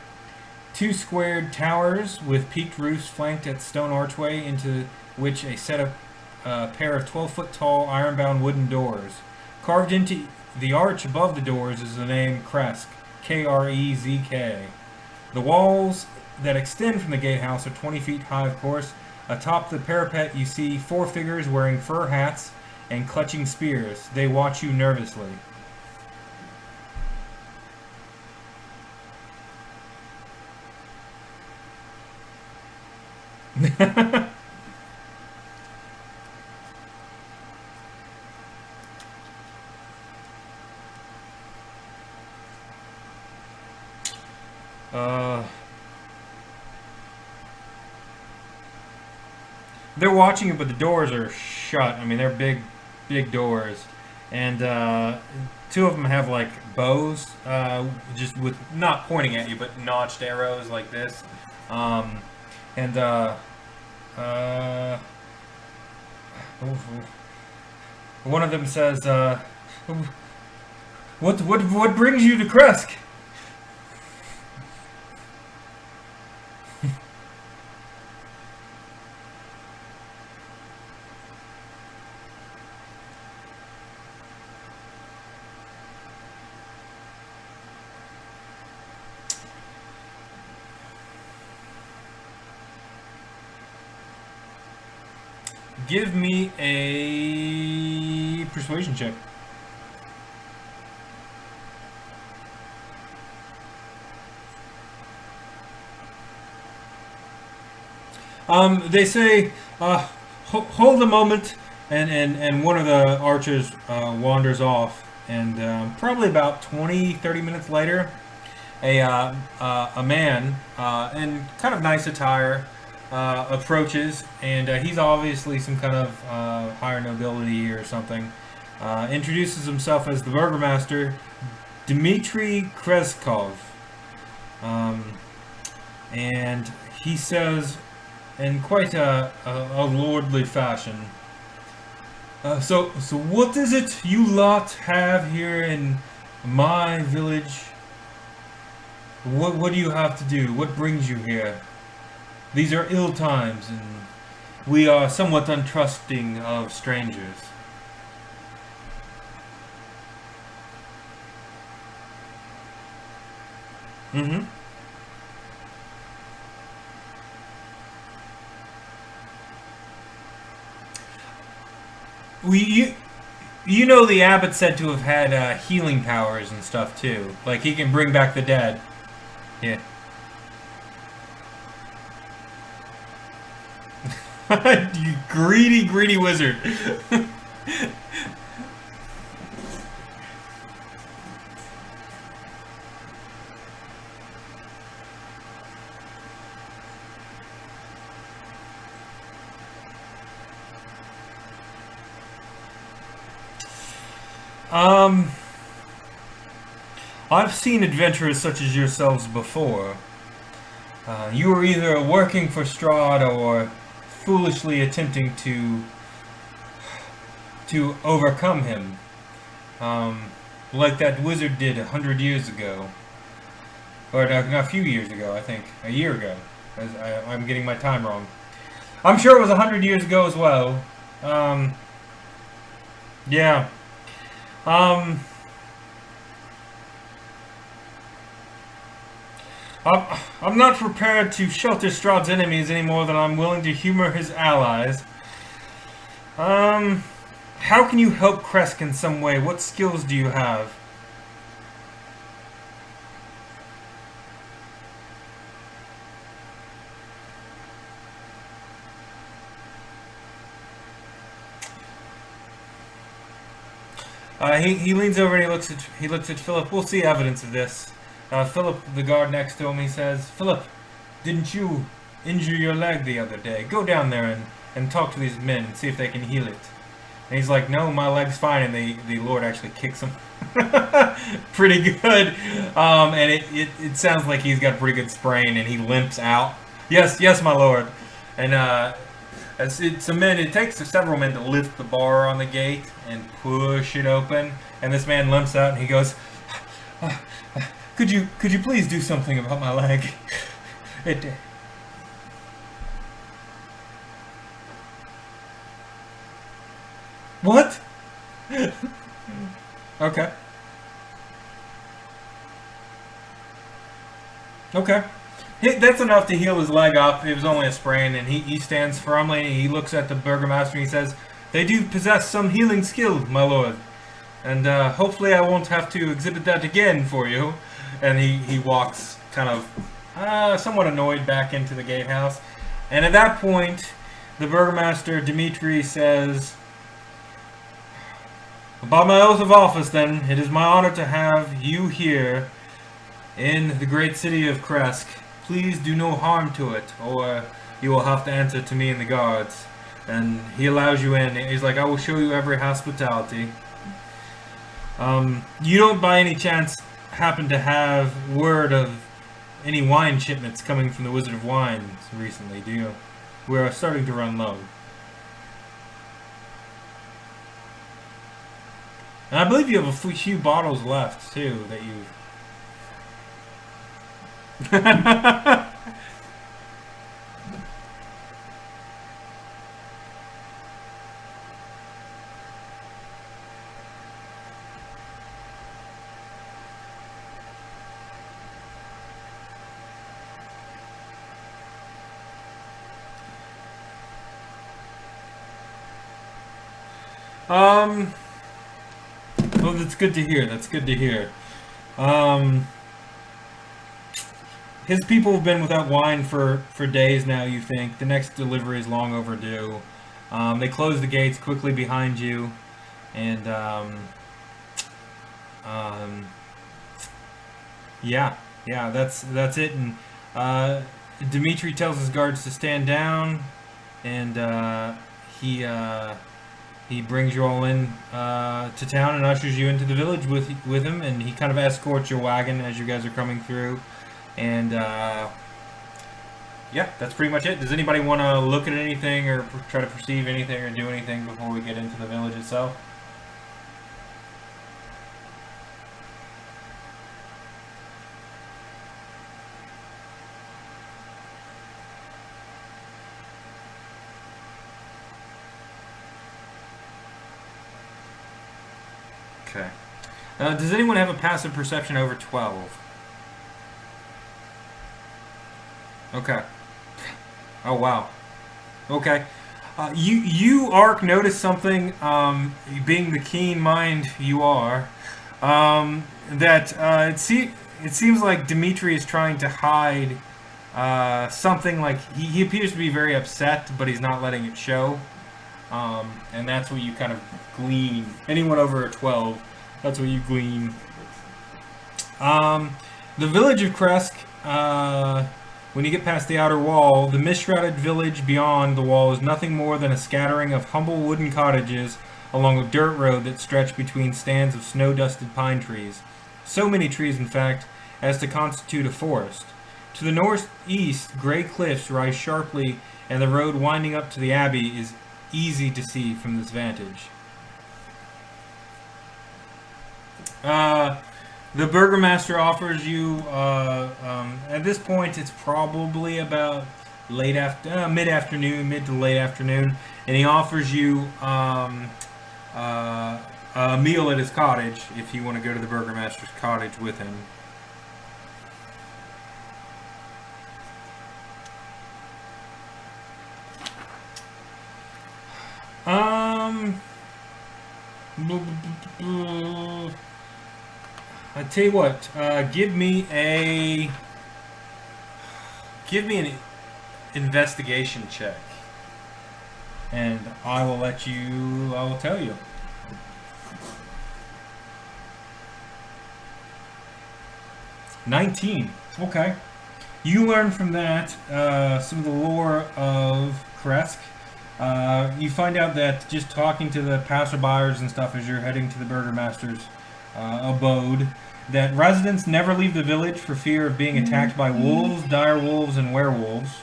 S1: Two squared towers with peaked roofs flanked at stone archway into which a set of pair of 12-foot tall iron-bound wooden doors. Carved into the arch above the doors is the name Krezk, K-R-E-Z-K. The walls that extend from the gatehouse are 20 feet high, of course. Atop the parapet you see four figures wearing fur hats and clutching spears. They watch you nervously. They're watching it, but the doors are shut. I mean, they're big doors. And two of them have like bows, just with not pointing at you, but notched arrows like this. And one of them says, "What brings you to Krezk?" Give me a persuasion check. They say, hold a moment, and one of the archers wanders off, and probably about 20-30 minutes later, a man in kind of nice attire approaches, and he's obviously some kind of higher nobility or something. Introduces himself as the burgomaster, Dmitry Krezkov, and he says, in quite a lordly fashion, so what is it you lot have here in my village? What do you have to do? What brings you here? These are ill times, and we are somewhat untrusting of strangers. Mm-hmm. You know the abbot said to have had healing powers and stuff too. Like he can bring back the dead. Yeah. You greedy wizard. I've seen adventurers such as yourselves before. You were either working for Strahd or foolishly attempting to overcome him, like that wizard did 100 years ago, or no, a few years ago, I think, a year ago. I'm getting my time wrong. I'm sure it was 100 years ago as well. Yeah. I'm not prepared to shelter Strahd's enemies any more than I'm willing to humor his allies. How can you help Krezk in some way? What skills do you have? He leans over and he looks at Philip. We'll see evidence of this. Philip, the guard next to him, he says, "Philip, didn't you injure your leg the other day? Go down there and talk to these men and see if they can heal it." And he's like, "No, my leg's fine." And the Lord actually kicks him pretty good. And it sounds like he's got a pretty good sprain, and he limps out. Yes, my Lord. And it takes several men to lift the bar on the gate and push it open. And this man limps out, and he goes, Could you please do something about my leg? What? Okay. Okay. That's enough to heal his leg up. It was only a sprain, and he stands firmly, and he looks at the burgomaster, and he says, "They do possess some healing skill, my lord. And hopefully I won't have to exhibit that again for you." And he walks kind of somewhat annoyed back into the gatehouse. And at that point, the burgomaster, Dmitry, says, "By my oath of office, then, it is my honor to have you here in the great city of Krezk. Please do no harm to it, or you will have to answer to me and the guards. And he allows you in. He's like, I will show you every hospitality. You don't by any chance happen to have word of any wine shipments coming from the Wizard of Wines recently, do you? We're starting to run low. And I believe you have a few bottles left, too, that you've... Well, that's good to hear. That's good to hear. His people have been without wine for days now, you think. The next delivery is long overdue. They close the gates quickly behind you. And, yeah, that's it. And, Dimitri tells his guards to stand down. And, he brings you all in to town and ushers you into the village with him, and he kind of escorts your wagon as you guys are coming through. And yeah, that's pretty much it. Does anybody want to look at anything or try to perceive anything or do anything before we get into the village itself? Okay. Does anyone have a passive perception over 12? Okay. Oh, wow. Okay. You Ark, notice something, being the keen mind you are, that it seems like Dimitri is trying to hide something. Like, he appears to be very upset, but he's not letting it show. And that's what you kind of glean. Anyone over a 12, that's what you glean. The village of Krezk, when you get past the outer wall, the mist-shrouded village beyond the wall is nothing more than a scattering of humble wooden cottages along a dirt road that stretch between stands of snow-dusted pine trees. So many trees, in fact, as to constitute a forest. To the northeast, gray cliffs rise sharply, and the road winding up to the abbey is easy to see from this vantage. The burgomaster offers you, at this point it's probably about mid-afternoon, mid to late afternoon, and he offers you a meal at his cottage if you want to go to the burgomaster's cottage with him. I tell you what, give me an investigation check, and I will tell you. $19. Okay. You learn from that some of the lore of Krezk. You find out that just talking to the passerbyers and stuff as you're heading to the burgomaster's abode, that residents never leave the village for fear of being attacked by wolves, dire wolves, and werewolves.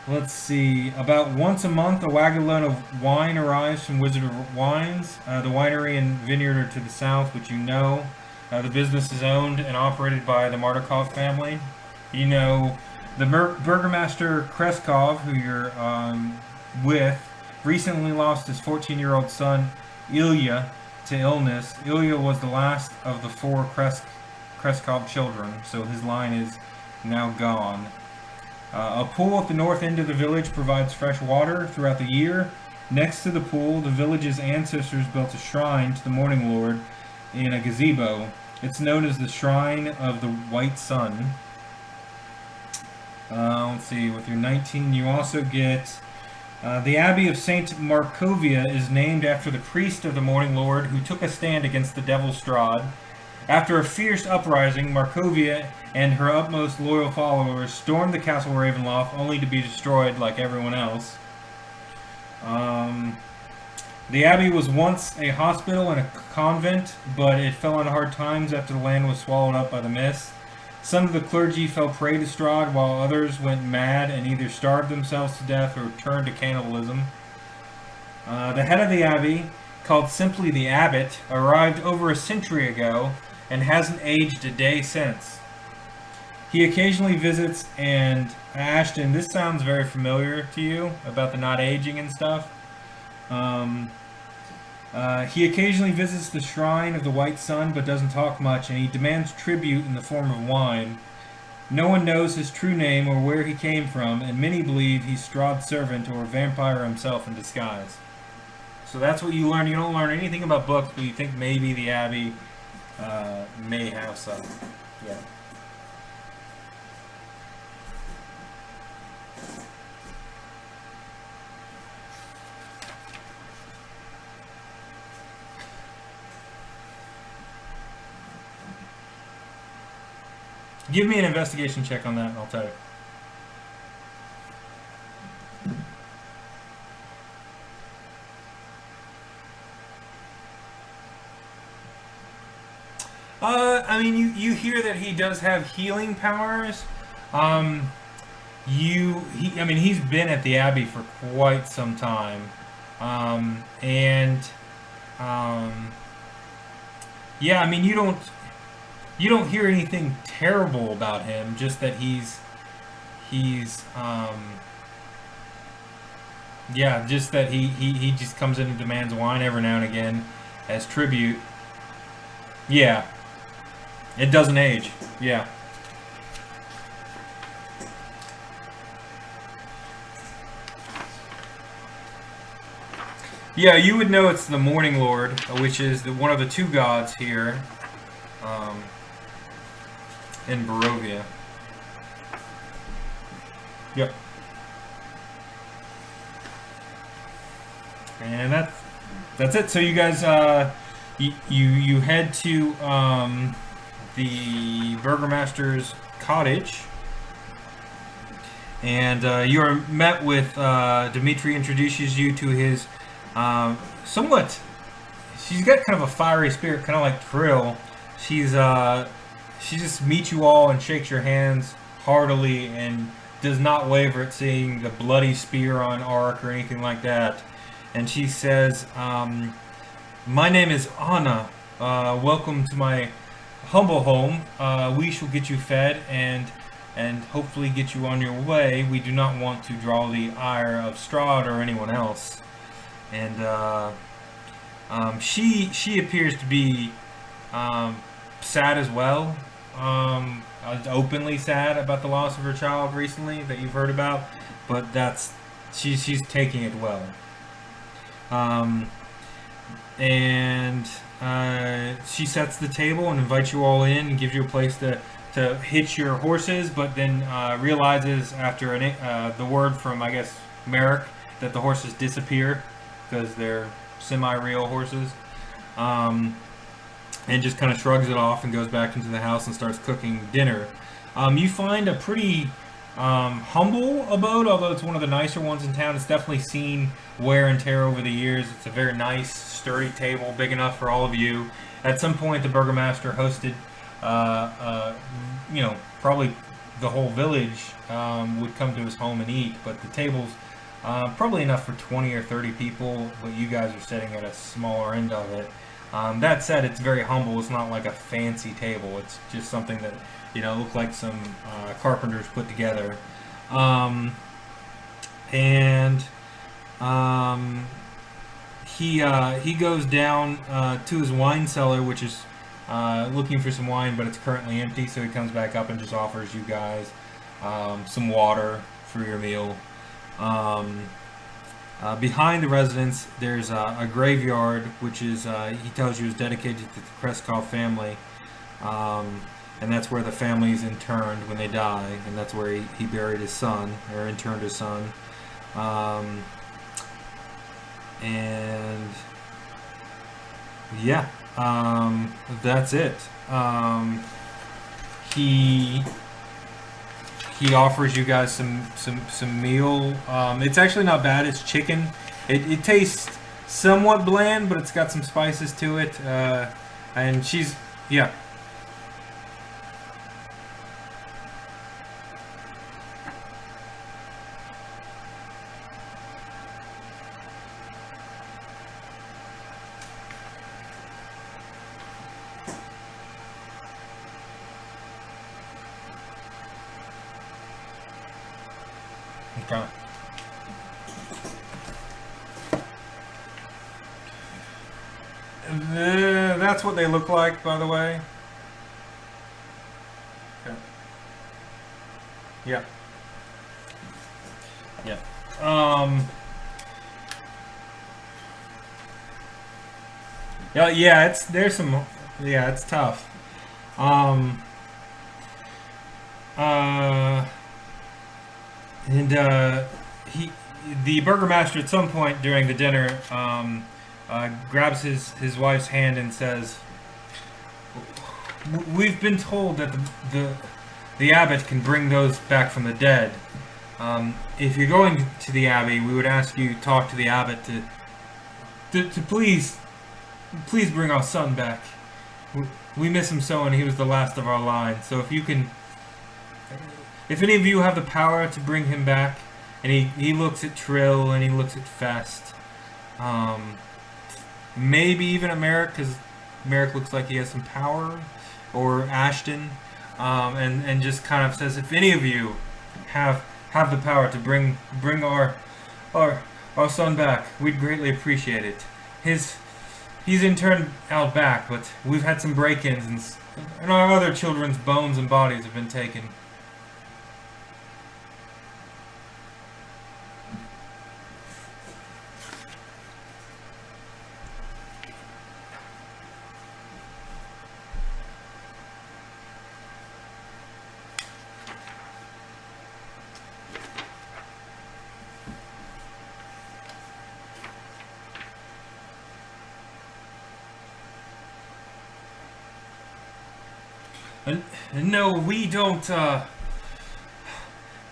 S1: Let's see. About once a month, a wagon load of wine arrives from Wizard of Wines. The winery and vineyard are to the south, which you know. The business is owned and operated by the Martikov family. You know, the Burgomaster Krezkov, who you're with, recently lost his 14-year-old son, Ilya, to illness. Ilya was the last of the 4 Krezkov children, so his line is now gone. A pool at the north end of the village provides fresh water throughout the year. Next to the pool, the village's ancestors built a shrine to the Morning Lord in a gazebo. It's known as the Shrine of the White Sun. Let's see, with your 19, you also get... the Abbey of St. Markovia is named after the priest of the Morning Lord who took a stand against the devil Strahd. After a fierce uprising, Markovia and her utmost loyal followers stormed the castle Ravenloft, only to be destroyed like everyone else. The abbey was once a hospital and a convent, but it fell on hard times after the land was swallowed up by the mist. Some of the clergy fell prey to Strahd, while others went mad and either starved themselves to death or turned to cannibalism. The head of the abbey, called simply the abbot, arrived over a century ago and hasn't aged a day since. He occasionally visits, and Ashton, this sounds very familiar to you about the not aging and stuff. He occasionally visits the shrine of the White Sun, but doesn't talk much, and he demands tribute in the form of wine. No one knows his true name or where he came from, and many believe he's Strahd's servant or a vampire himself in disguise. So that's what you learn. You don't learn anything about books, but you think maybe the abbey may have some. Yeah. Give me an investigation check on that, and I'll tell you. I mean, you hear that he does have healing powers. He's been at the Abbey for quite some time, yeah, I mean, you don't hear anything terrible about him. Just that he's just that he just comes in and demands wine every now and again as tribute. Yeah. It doesn't age. Yeah. Yeah, you would know it's the Morning Lord, which is one of the two gods here in Barovia. Yep. And that's it. So you guys, you head to the Burgomaster's cottage, and you are met with Dimitri introduces you to his somewhat. She's got kind of a fiery spirit, kind of like Trill. She just meets you all and shakes your hands heartily and does not waver at seeing the bloody spear on Ark or anything like that. And she says, "My name is Anna. Welcome to my humble home. We shall get you fed and hopefully get you on your way. We do not want to draw the ire of Strahd or anyone else." And she appears to be sad as well. Openly sad about the loss of her child recently that you've heard about, but she's taking it well. She sets the table and invites you all in and gives you a place to hitch your horses, but then realizes after the word from, I guess, Marick, that the horses disappear because they're semi-real horses, and just kind of shrugs it off and goes back into the house and starts cooking dinner. You find a pretty humble abode, although it's one of the nicer ones in town. It's definitely seen wear and tear over the years. It's a very nice, sturdy table, big enough for all of you. At some point, the Burgomaster hosted, probably the whole village would come to his home and eat, but the table's probably enough for 20 or 30 people, but you guys are sitting at a smaller end of it. That said, it's very humble. It's not like a fancy table. It's just something that, looked like some carpenters put together. He goes down to his wine cellar, which is looking for some wine, but it's currently empty, so he comes back up and just offers you guys some water for your meal. Behind the residence, there's a graveyard, which is, he tells you, is dedicated to the Krezk family. And that's where the family is interned when they die. And that's where he buried his son, or interned his son. Yeah. that's it. He offers you guys some meal. It's actually not bad. It's chicken. It tastes somewhat bland, but it's got some spices to it. And she's yeah. Okay. That's what they look like, by the way. Okay. Yeah. Yeah. Yeah. It's tough. Um. The burgermaster at some point during the dinner grabs his wife's hand and says, "We've been told that the abbot can bring those back from the dead. If you're going to the abbey, we would ask you to talk to the abbot to please bring our son back. We miss him so, and he was the last of our line. So if you can, if any of you have the power to bring him back." And he looks at Trill and he looks at Fest. Maybe even at Marick, because Marick looks like he has some power. Or Ashton. And just kind of says, if any of you have the power to bring our son back, we'd greatly appreciate it. He's in turn out back, but we've had some break-ins and our other children's bones and bodies have been taken. No, we don't.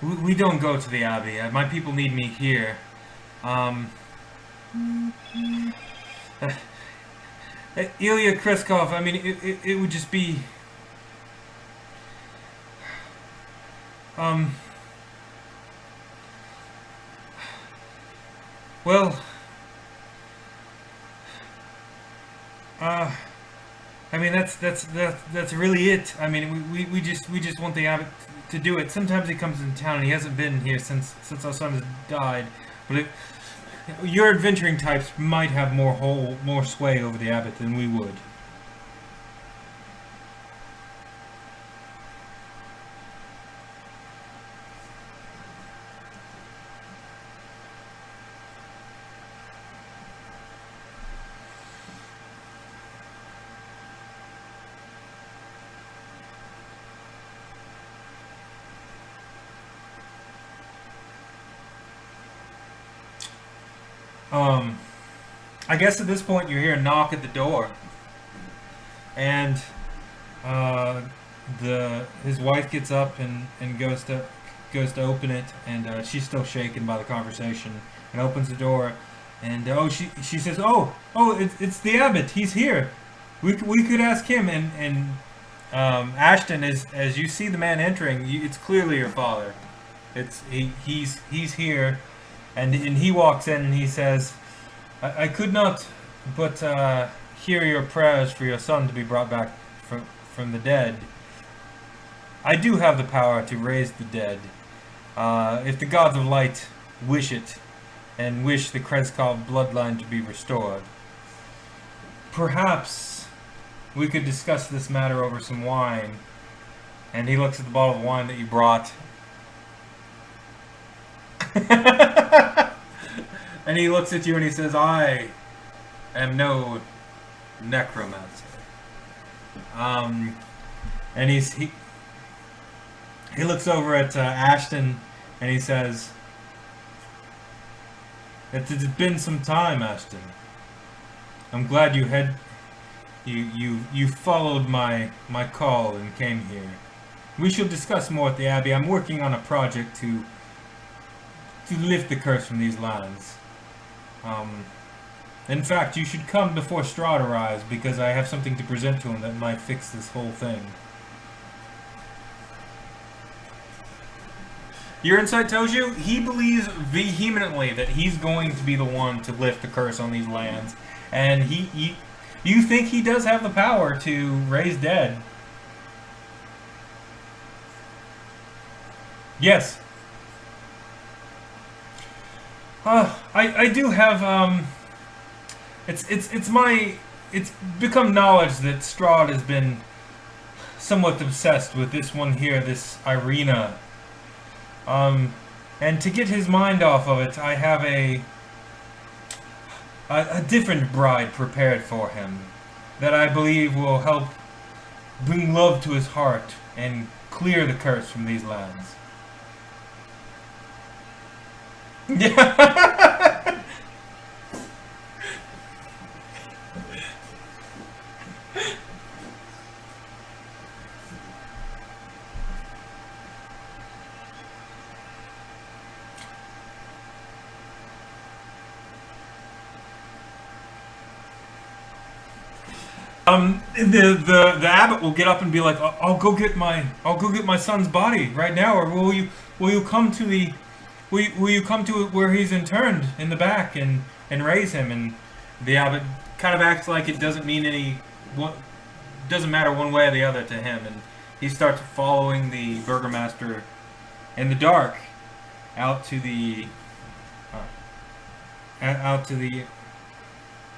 S1: We don't go to the abbey. My people need me here. Ilya Krezkov. I mean, it would just be. Well. I mean, that's really it. I mean, we just want the abbot to do it. Sometimes he comes in town and he hasn't been here since our son has died. But your adventuring types might have more sway over the abbot than we would. I guess at this point you hear a knock at the door, and his wife gets up and goes to open it, and she's still shaken by the conversation, and opens the door, and she says, it's the abbot, he's here, we could ask him, and Ashton, as you see the man entering, it's clearly your father. He's here. And he walks in and he says, I could not but hear your prayers for your son to be brought back from the dead. I do have the power to raise the dead. If the gods of light wish it, and wish the Krezkov bloodline to be restored. Perhaps we could discuss this matter over some wine. And he looks at the bottle of wine that you brought. And he looks at you and he says, I am no necromancer. And he looks over at Ashton and he says, it's been some time, Ashton. I'm glad you You followed my call and came here. We shall discuss more at the Abbey. I'm working on a project to lift the curse from these lands. In fact, you should come before Strahd arrives, because I have something to present to him that might fix this whole thing. Your insight tells you he believes vehemently that he's going to be the one to lift the curse on these lands, and you think he does have the power to raise dead. Yes. I do have it's become knowledge that Strahd has been somewhat obsessed with this one here, this Ireena. And to get his mind off of it, I have a different bride prepared for him that I believe will help bring love to his heart and clear the curse from these lands. Yeah. The abbot will get up and be like, I'll go get my son's body right now, or will you come to the will you come to where he's interned in the back and raise him? And the abbot kind of acts like it doesn't mean doesn't matter one way or the other to him, and he starts following the burgomaster in the dark out to the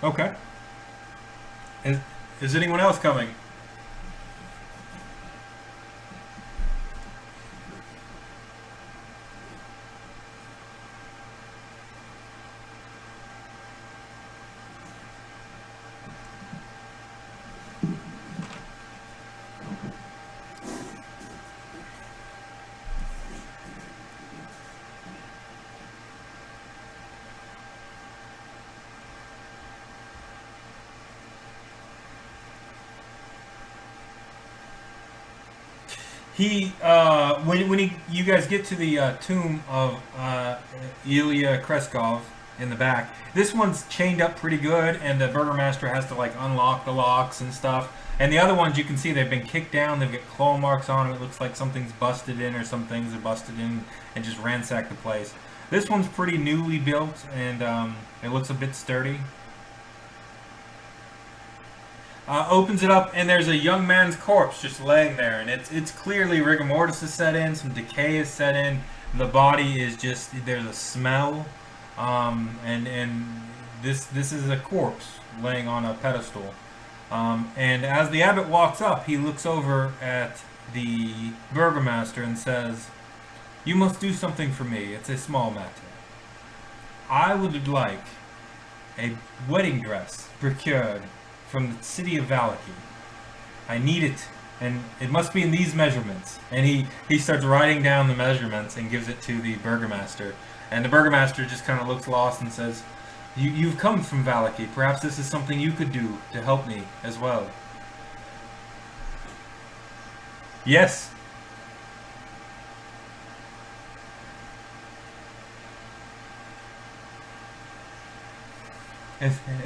S1: okay. Is anyone else coming? You guys get to the tomb of Ilya Krezkov in the back, this one's chained up pretty good, and the burgomaster has to like unlock the locks and stuff. And the other ones, you can see they've been kicked down, they've got claw marks on them, it looks like something's busted in, or some things are busted in and just ransacked the place. This one's pretty newly built, and it looks a bit sturdy. Opens it up, and there's a young man's corpse just laying there, and it's clearly rigor mortis is set in, some decay is set in, the body is just, there's a smell, and this is a corpse laying on a pedestal. And as the abbot walks up, he looks over at the burgomaster and says, "You must do something for me. It's a small matter. I would like a wedding dress procured from the city of Valaki. I need it, and it must be in these measurements." And he starts writing down the measurements and gives it to the burgomaster. And the burgomaster just kind of looks lost and says, You've come from Valaki. Perhaps this is something you could do to help me as well." Yes. It's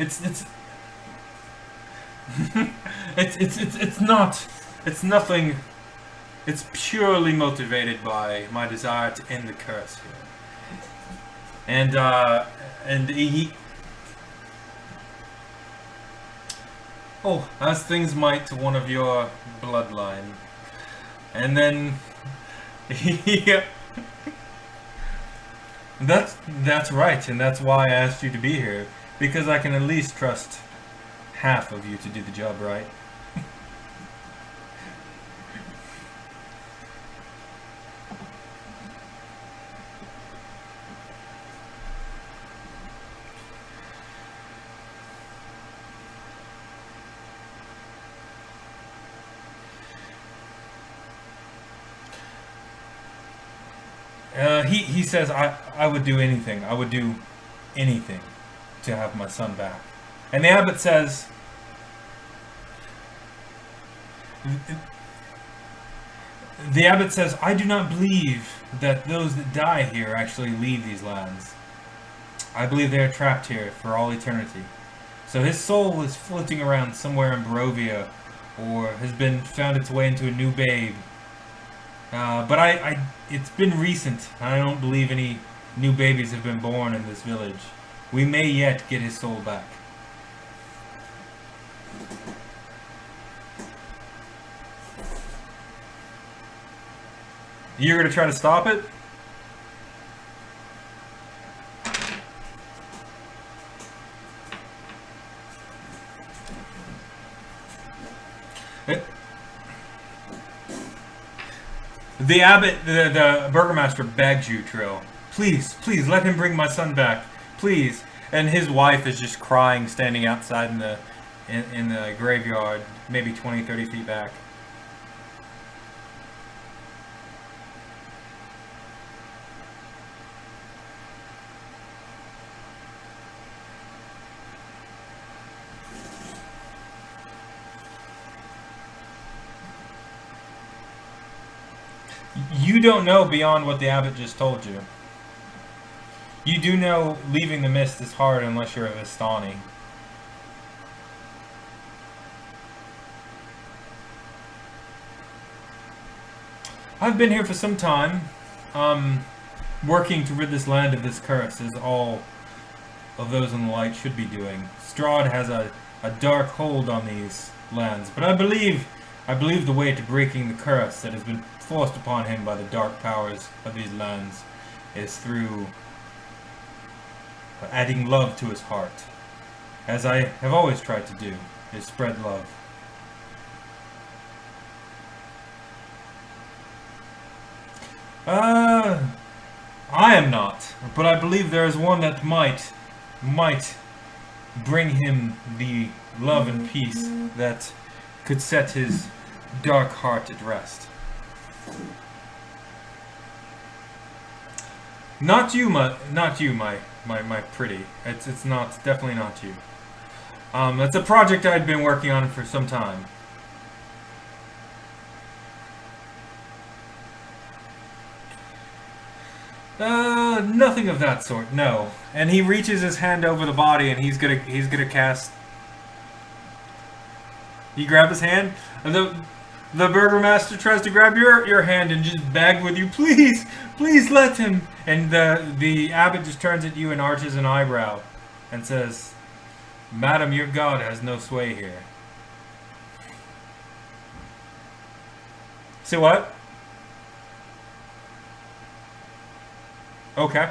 S1: nothing. It's purely motivated by my desire to end the curse here. And he, as things might to one of your bloodline. And then that's right, and that's why I asked you to be here, because I can at least trust half of you to do the job right. He says, I would do anything. I would do anything to have my son back. And the abbot says, The abbot says, I do not believe that those that die here actually leave these lands. I believe they are trapped here for all eternity. So his soul is floating around somewhere in Barovia, or has been found its way into a new babe. But it's been recent, and I don't believe any new babies have been born in this village. We may yet get his soul back. You're gonna try to stop it? The abbot, the burgomaster begged you, Trill. Please, please, let him bring my son back. Please. And his wife is just crying, standing outside in the graveyard, maybe 20, 30 feet back. You don't know beyond what the abbot just told you. You do know leaving the mist is hard unless you're a Vistani. I've been here for some time, working to rid this land of this curse, as all of those in the light should be doing. Strahd has a dark hold on these lands, but I believe the way to breaking the curse that has been forced upon him by the dark powers of these lands is through adding love to his heart, as I have always tried to do, is spread love. I am not, but I believe there is one that might bring him the love and peace that could set his dark heart at rest. Not you, my pretty. It's not, definitely not you. That's a project I'd been working on for some time. Nothing of that sort, no. And he reaches his hand over the body and he's gonna cast. You grab his hand, and the burgomaster tries to grab your hand and just beg with you, please, please let him. And the abbot just turns at you and arches an eyebrow and says, Madam, your god has no sway here. Say what? Okay.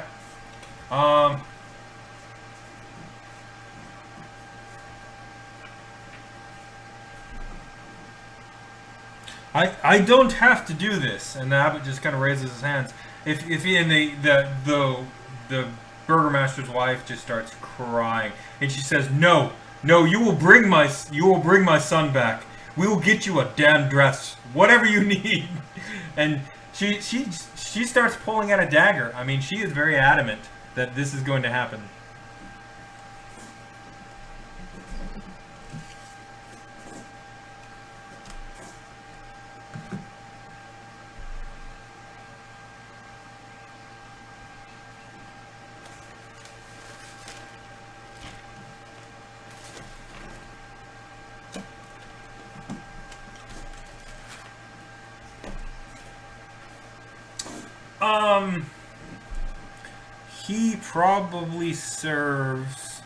S1: I don't have to do this, and the abbot just kind of raises his hands. If he and the burgomaster's wife just starts crying, and she says, "No, you will bring my son back. We will get you a damn dress, whatever you need." And she starts pulling out a dagger. I mean, she is very adamant that this is going to happen. He probably serves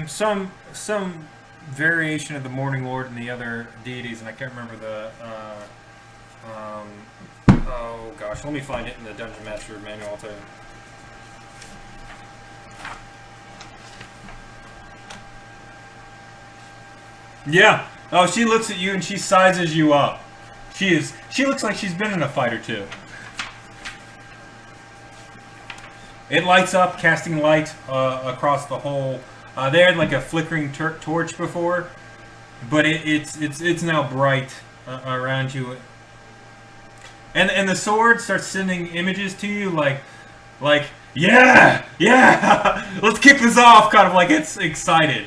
S1: some variation of the Morning Lord and the other deities, and I can't remember the oh gosh, let me find it in the Dungeon Master manual. I'll tell you. Yeah. Oh, she looks at you and she sizes you up. She looks like she's been in a fight or two. It lights up, casting light across the whole. They had like a flickering torch before, but it's now bright around you. And the sword starts sending images to you like yeah, let's kick this off, kind of like it's excited.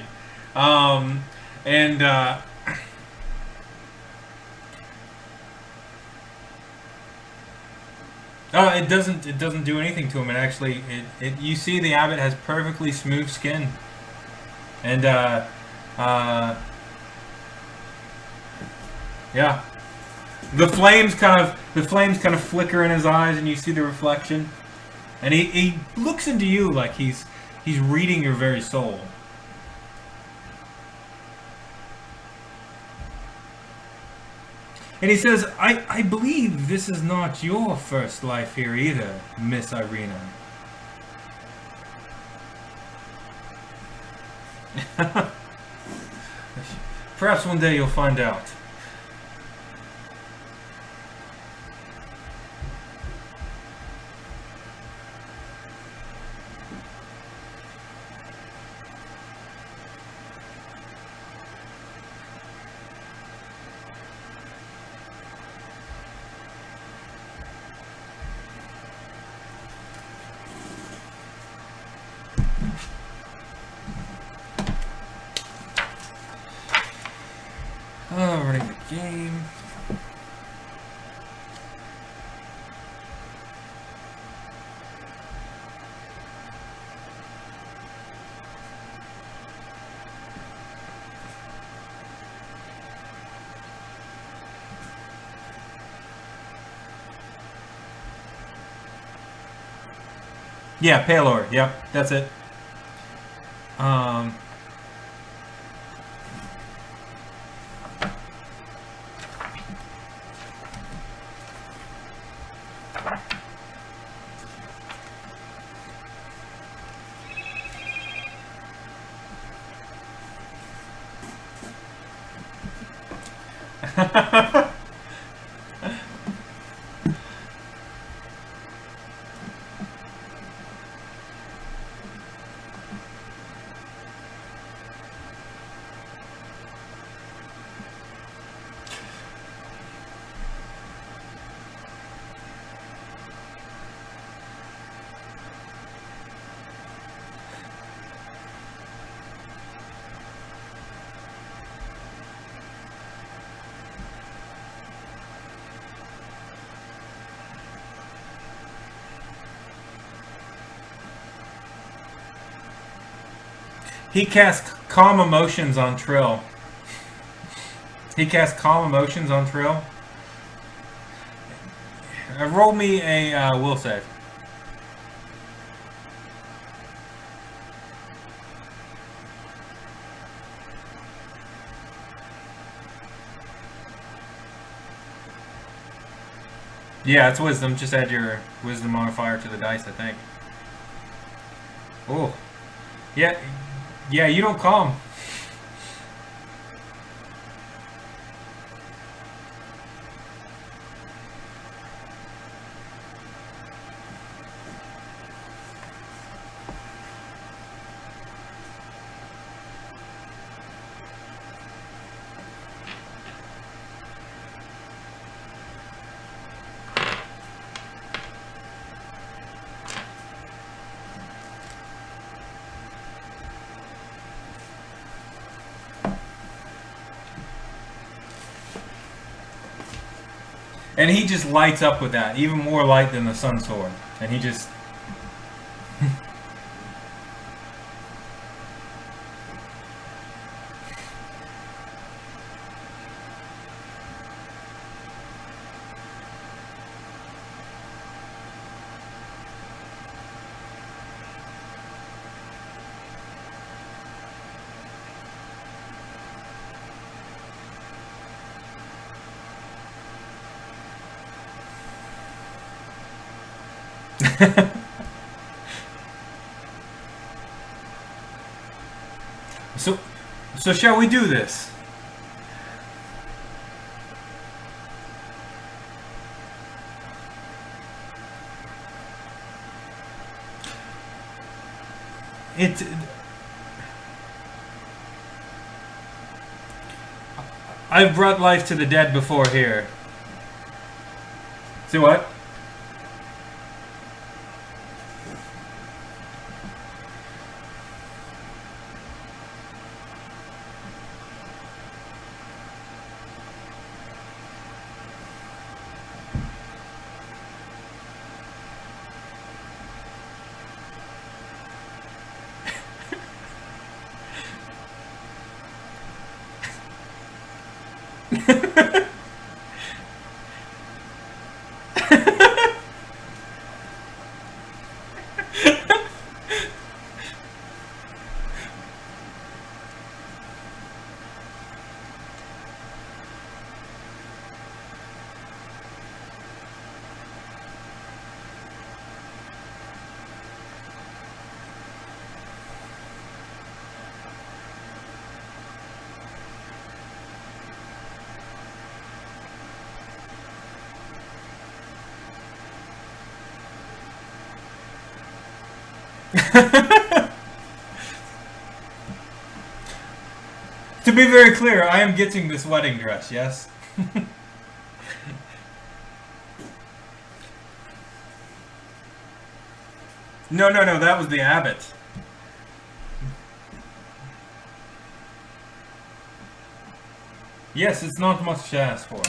S1: And And it doesn't do anything to him. It actually you see the abbot has perfectly smooth skin, and yeah, the flames kind of flicker in his eyes, and you see the reflection, and he looks into you like he's reading your very soul. And he says, I believe this is not your first life here either, Miss Ireena. Perhaps one day you'll find out. Running the game. Yeah, Palor. Yep, that's it. He casts Calm Emotions on Trill. Roll me a will save. Yeah, it's wisdom. Just add your wisdom modifier to the dice, I think. Oh. Yeah, you don't calm. And he just lights up with that, even more light than the Sun Sword. And he just... So shall we do this? I've brought life to the dead before here. See what? To be very clear, I am getting this wedding dress, yes? No, that was the abbot. Yes, it's not much to ask for.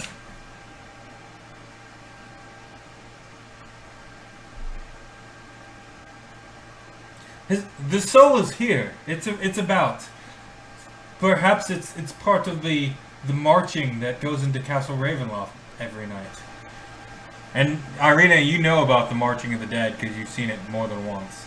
S1: The soul is here. It's about. Perhaps it's part of the marching that goes into Castle Ravenloft every night. And Ireena, you know about the marching of the dead because you've seen it more than once.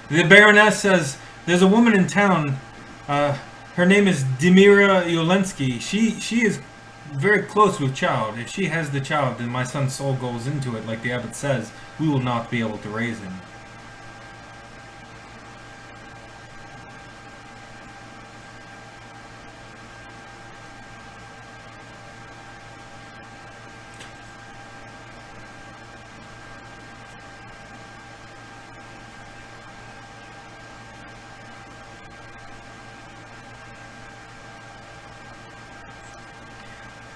S1: The Baroness says, there's a woman in town, her name is Demira Yolensky. She is very close with child. If she has the child and my son's soul goes into it, like the abbot says, we will not be able to raise him.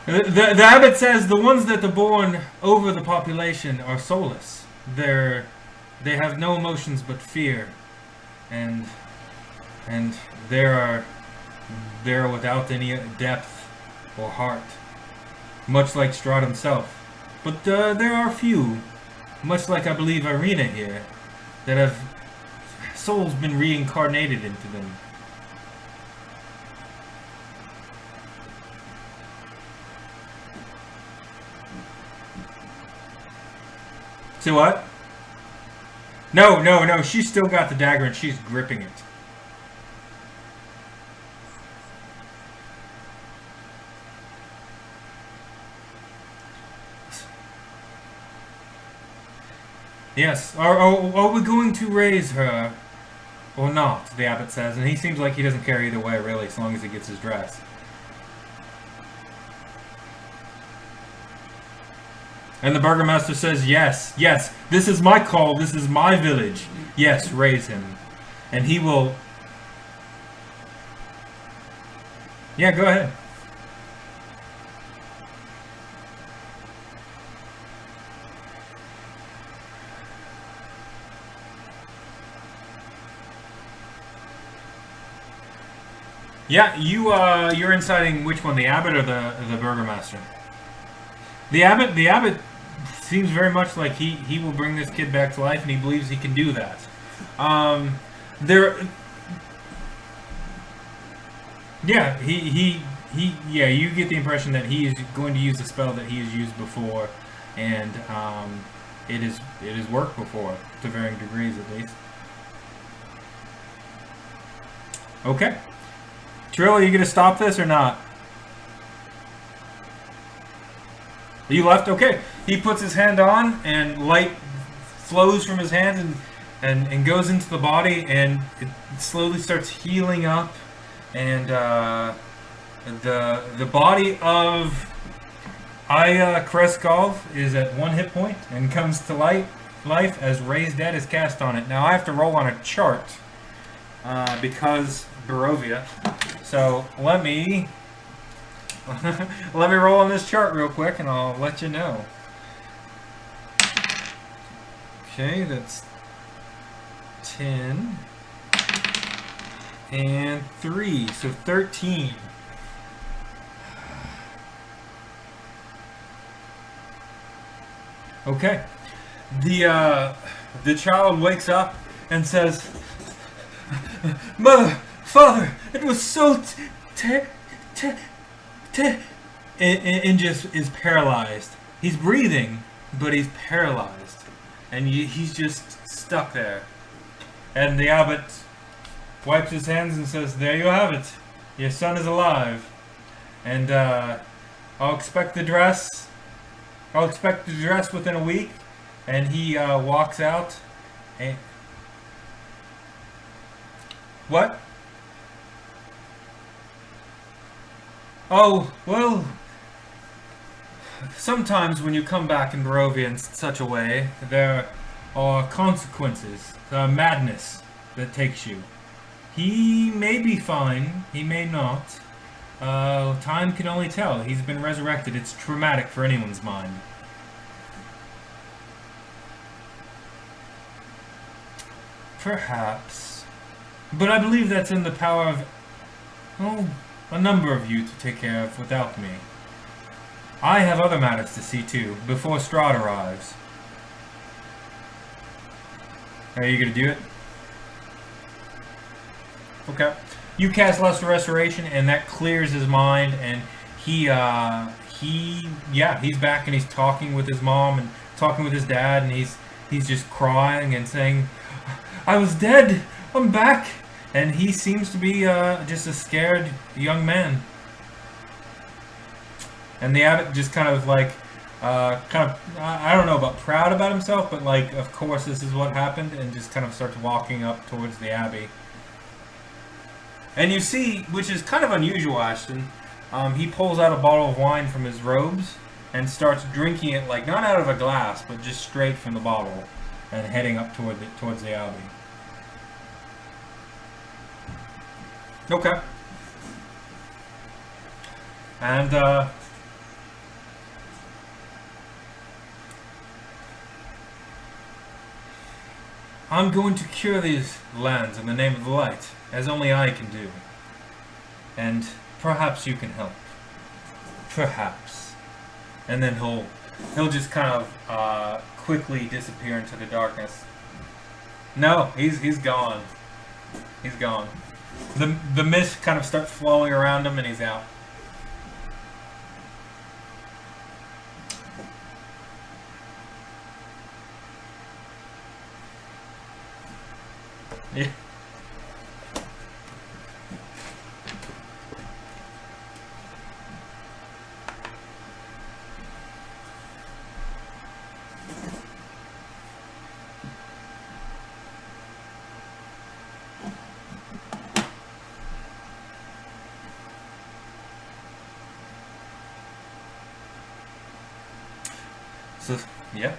S1: The abbot says the ones that are born over the population are soulless. They have no emotions but fear, and they're without any depth or heart, much like Strahd himself. But there are few, much like I believe Ireena here, that have souls been reincarnated into them. So what? No, she's still got the dagger and she's gripping it. Yes, are we going to raise her or not, the abbot says, and he seems like he doesn't care either way, really, as long as he gets his dress. And the burgomaster says, yes, this is my call, this is my village. Yes, raise him. And he will... Yeah, go ahead. Yeah, you're inciting which one, the abbot or the burgomaster? The abbot seems very much like he will bring this kid back to life, and he believes he can do that. Yeah, you get the impression that he is going to use the spell that he has used before, and it has worked before, to varying degrees at least. Okay. Trill, are you going to stop this or not? You left? Okay. He puts his hand on, and light flows from his hand and goes into the body, and it slowly starts healing up, and the body of Krezk is at 1 hit point and comes to light life as Raise Dead is cast on it. Now I have to roll on a chart because Barovia. So let me let me roll on this chart real quick, and I'll let you know. Okay, that's 10 and 3, so 13. Okay. The child wakes up and says, "Mother, Father, it was so and just is paralyzed. He's breathing, but he's paralyzed, and he's just stuck there." And the abbot wipes his hands and says, "There you have it. Your son is alive, and I'll expect the dress within a week." And he walks out. And what? Oh, well, sometimes when you come back in Barovia in such a way, there are consequences, madness that takes you. He may be fine, he may not. Time can only tell. He's been resurrected. It's traumatic for anyone's mind. Perhaps. But I believe that's in the power of, a number of you to take care of without me. I have other matters to see to before Strahd arrives. Are you gonna do it? Okay. You cast Lust of Restoration, and that clears his mind, and he's back, and he's talking with his mom and talking with his dad, and he's just crying and saying, "I was dead. I'm back." And he seems to be just a scared young man. And the abbot just kind of like, I don't know about proud about himself, but like, of course this is what happened, and just kind of starts walking up towards the abbey. And you see, which is kind of unusual, Ashton, he pulls out a bottle of wine from his robes and starts drinking it, like not out of a glass, but just straight from the bottle, and heading up towards the abbey. Okay. And I'm going to cure these lands in the name of the light, as only I can do. And perhaps you can help. Perhaps. And then he'll just kind of quickly disappear into the darkness. No, he's gone. He's gone. The mist kind of starts flowing around him, and he's out. Yeah. So, yeah.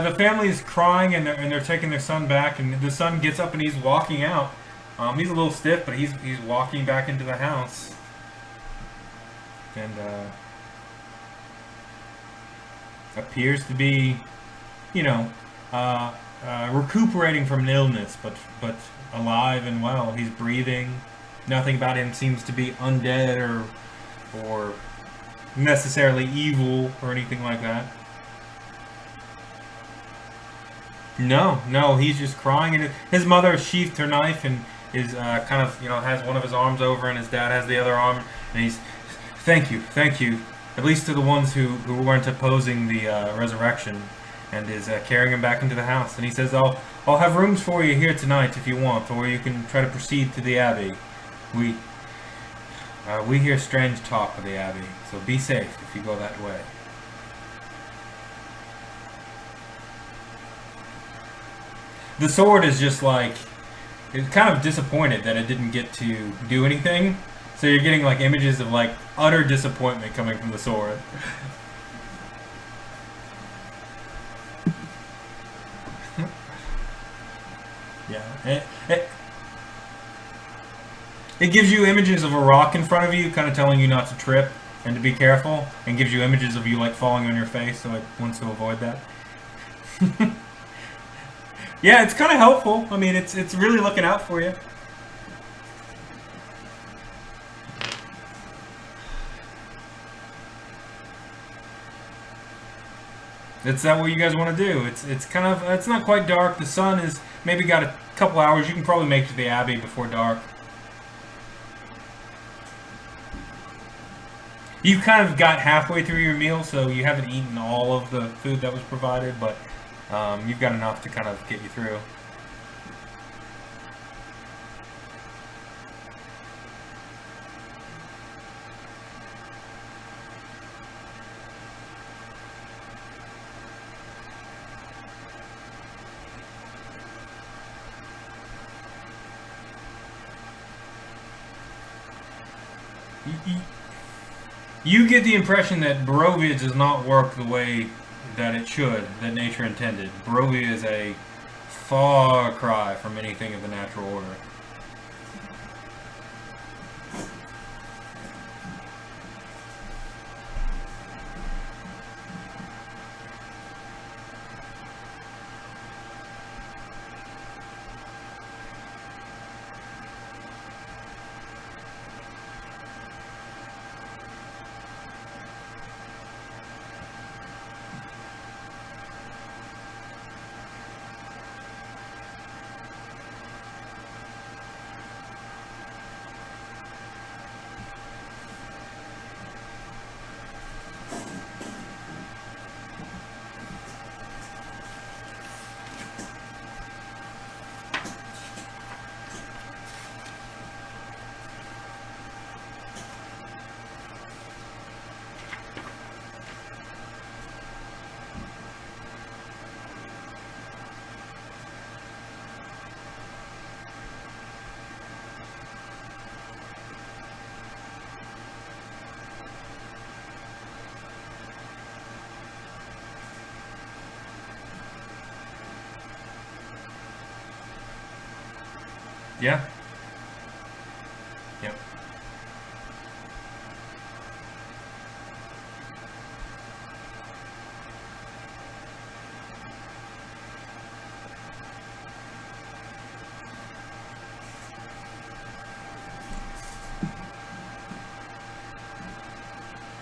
S1: The family is crying, and they're taking their son back, and the son gets up and he's walking out. He's a little stiff, but he's walking back into the house. And appears to be, you know, recuperating from an illness, but alive and well. He's breathing. Nothing about him seems to be undead or necessarily evil or anything like that. No, he's just crying, and his mother sheathed her knife and is kind of, has one of his arms over, and his dad has the other arm, and he's, thank you, at least to the ones who weren't opposing the resurrection, and is carrying him back into the house. And he says, I'll have rooms for you here tonight if you want, or you can try to proceed to the Abbey. We hear strange talk of the Abbey, so be safe if you go that way. The sword is just like, it's kind of disappointed that it didn't get to do anything. So you're getting like images of like utter disappointment coming from the sword. Yeah. It gives you images of a rock in front of you, kind of telling you not to trip and to be careful, and gives you images of you like falling on your face, so it wants to avoid that. Yeah, it's kind of helpful. I mean, it's really looking out for you. Is that what you guys want to do? It's kind of, it's not quite dark. The sun is maybe got a couple hours. You can probably make it to the Abbey before dark. You kind of got halfway through your meal, so you haven't eaten all of the food that was provided, but you've got enough to kind of get you through. You get the impression that Barovia does not work the way that it should, that nature intended. Barovia is a far cry from anything of the natural order. Yeah. Yep.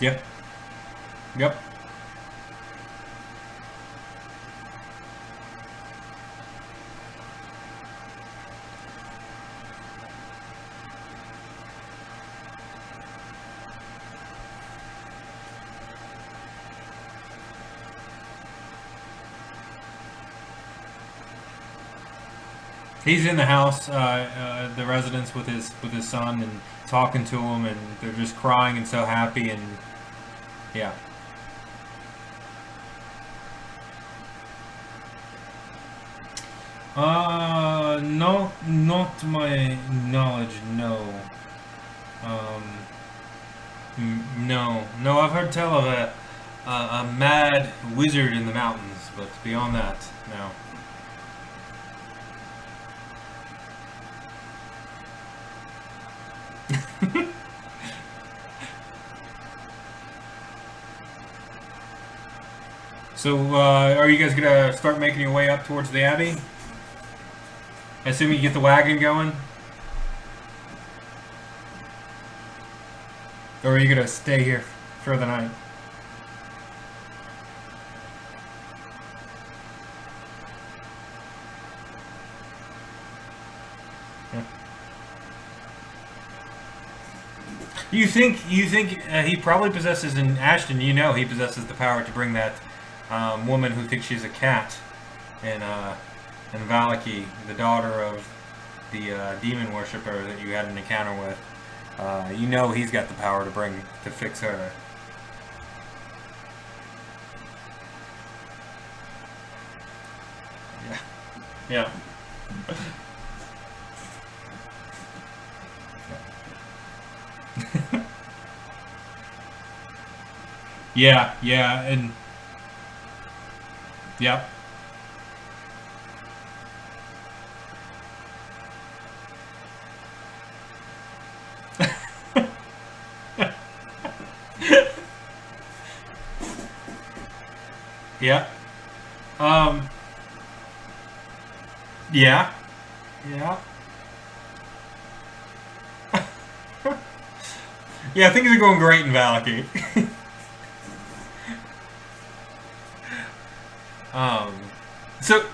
S1: Yep. Yep. He's in the house, the residence with his son, and talking to him, and they're just crying and so happy, and yeah. No, not to my knowledge, no. No. I've heard tell of a mad wizard in the mountains, but beyond that, no. So, are you guys gonna start making your way up towards the Abbey? Assuming you get the wagon going? Or are you gonna stay here for the night? Yeah. You think he probably possesses, in Ashton, you know he possesses the power to bring that woman who thinks she's a cat in Valaki, the daughter of the demon worshipper that you had an encounter with. You know he's got the power to fix her. Yeah. Yeah. Yeah, and yep. Yeah. Yeah. Yeah. Yeah, things are going great in Valaki. So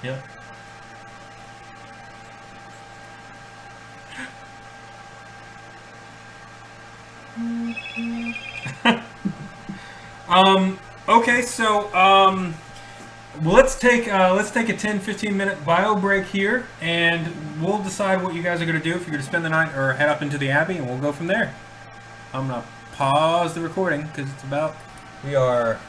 S1: yeah. Okay, so let's take a 10-15 minute bio break here, and we'll decide what you guys are going to do, if you're going to spend the night or head up into the Abbey, and we'll go from there. I'm going to pause the recording because we are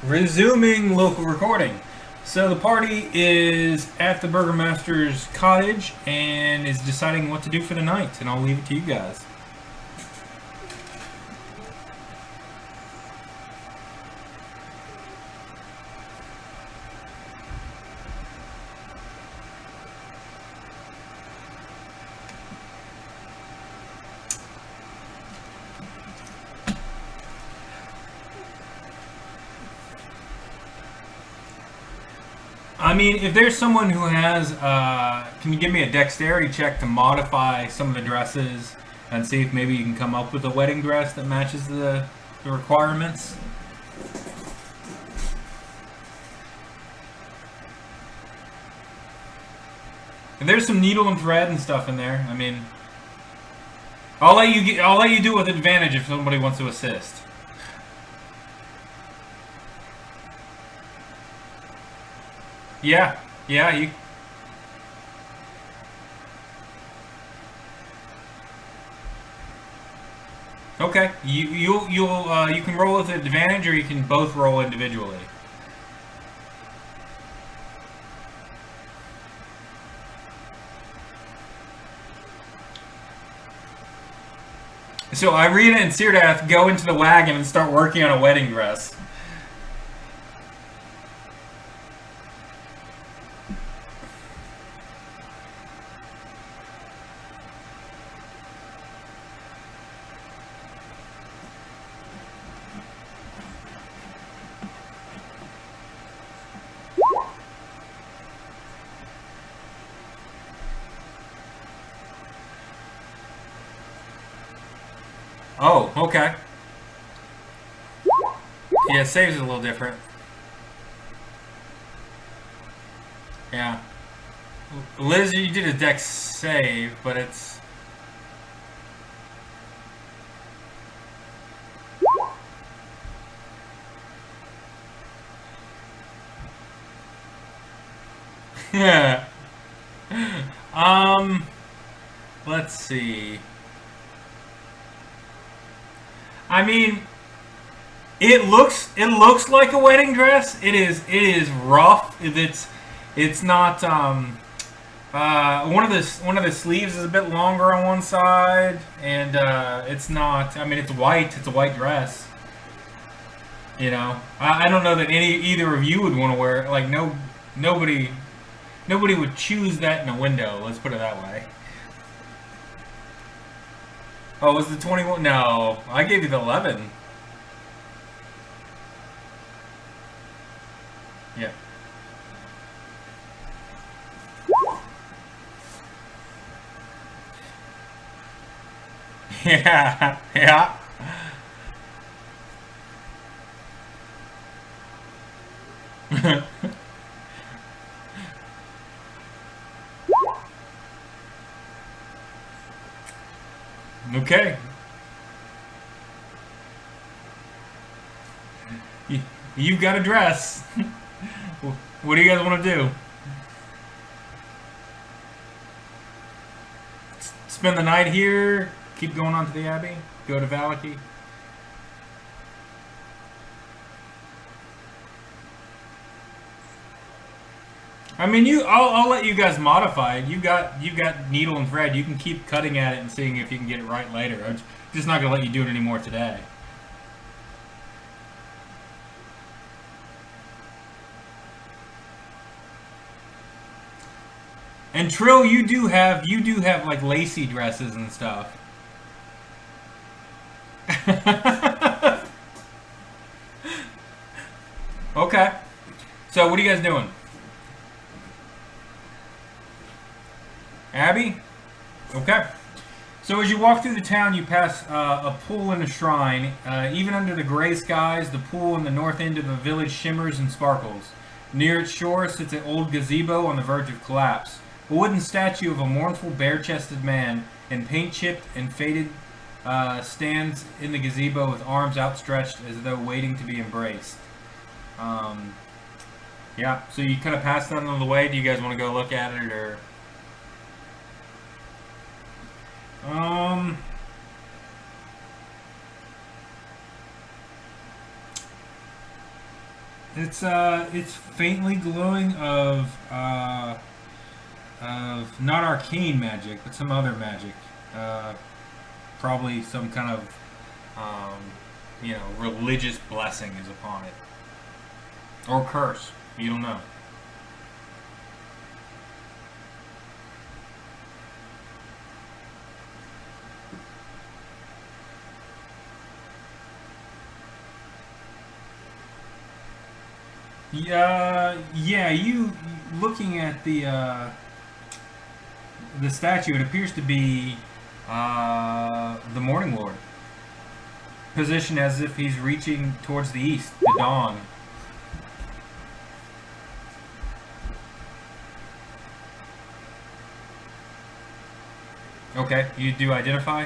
S1: resuming local recording. So the party is at the Burgomaster's cottage and is deciding what to do for the night, and I'll leave it to you guys. I mean, if there's someone who has, can you give me a dexterity check to modify some of the dresses and see if maybe you can come up with a wedding dress that matches the requirements? And there's some needle and thread and stuff in there. I mean, I'll let you do it with advantage if somebody wants to assist. Yeah, you. Okay, you can roll with advantage, or you can both roll individually. So Ireena and Syrdath go into the wagon and start working on a wedding dress. Oh, okay. Yeah, saves is a little different. Yeah. Liz, you did a dex save, but it's... Yeah. Let's see. I mean, it looks like a wedding dress. It is rough. It's not one of the sleeves is a bit longer on one side, and it's not. I mean, it's white. It's a white dress. You know, I don't know that either of you would want to wear it. Like nobody would choose that in a window. Let's put it that way. Oh, was the 21? No, I gave you the 11. Yeah. Yeah, yeah. Okay. You've got a dress. What do you guys want to do? Spend the night here? Keep going on to the Abbey? Go to Valaki? I mean, I'll let you guys modify it. You've got needle and thread. You can keep cutting at it and seeing if you can get it right later. I'm just not gonna let you do it anymore today. And Trill, you do have like lacy dresses and stuff. Okay. So what are you guys doing? Abbey? Okay. So as you walk through the town, you pass a pool and a shrine. Even under the gray skies, the pool in the north end of the village shimmers and sparkles. Near its shore sits an old gazebo on the verge of collapse. A wooden statue of a mournful, bare-chested man in paint-chipped and faded stands in the gazebo with arms outstretched as though waiting to be embraced. Yeah, so you kind of pass that on the way. Do you guys want to go look at it, or... It's faintly glowing of not arcane magic, but some other magic. Probably some kind of religious blessing is upon it, or curse. You don't know. Yeah. You looking at the statue, it appears to be the Morning Lord, positioned as if he's reaching towards the east, the dawn. Okay, you do identify?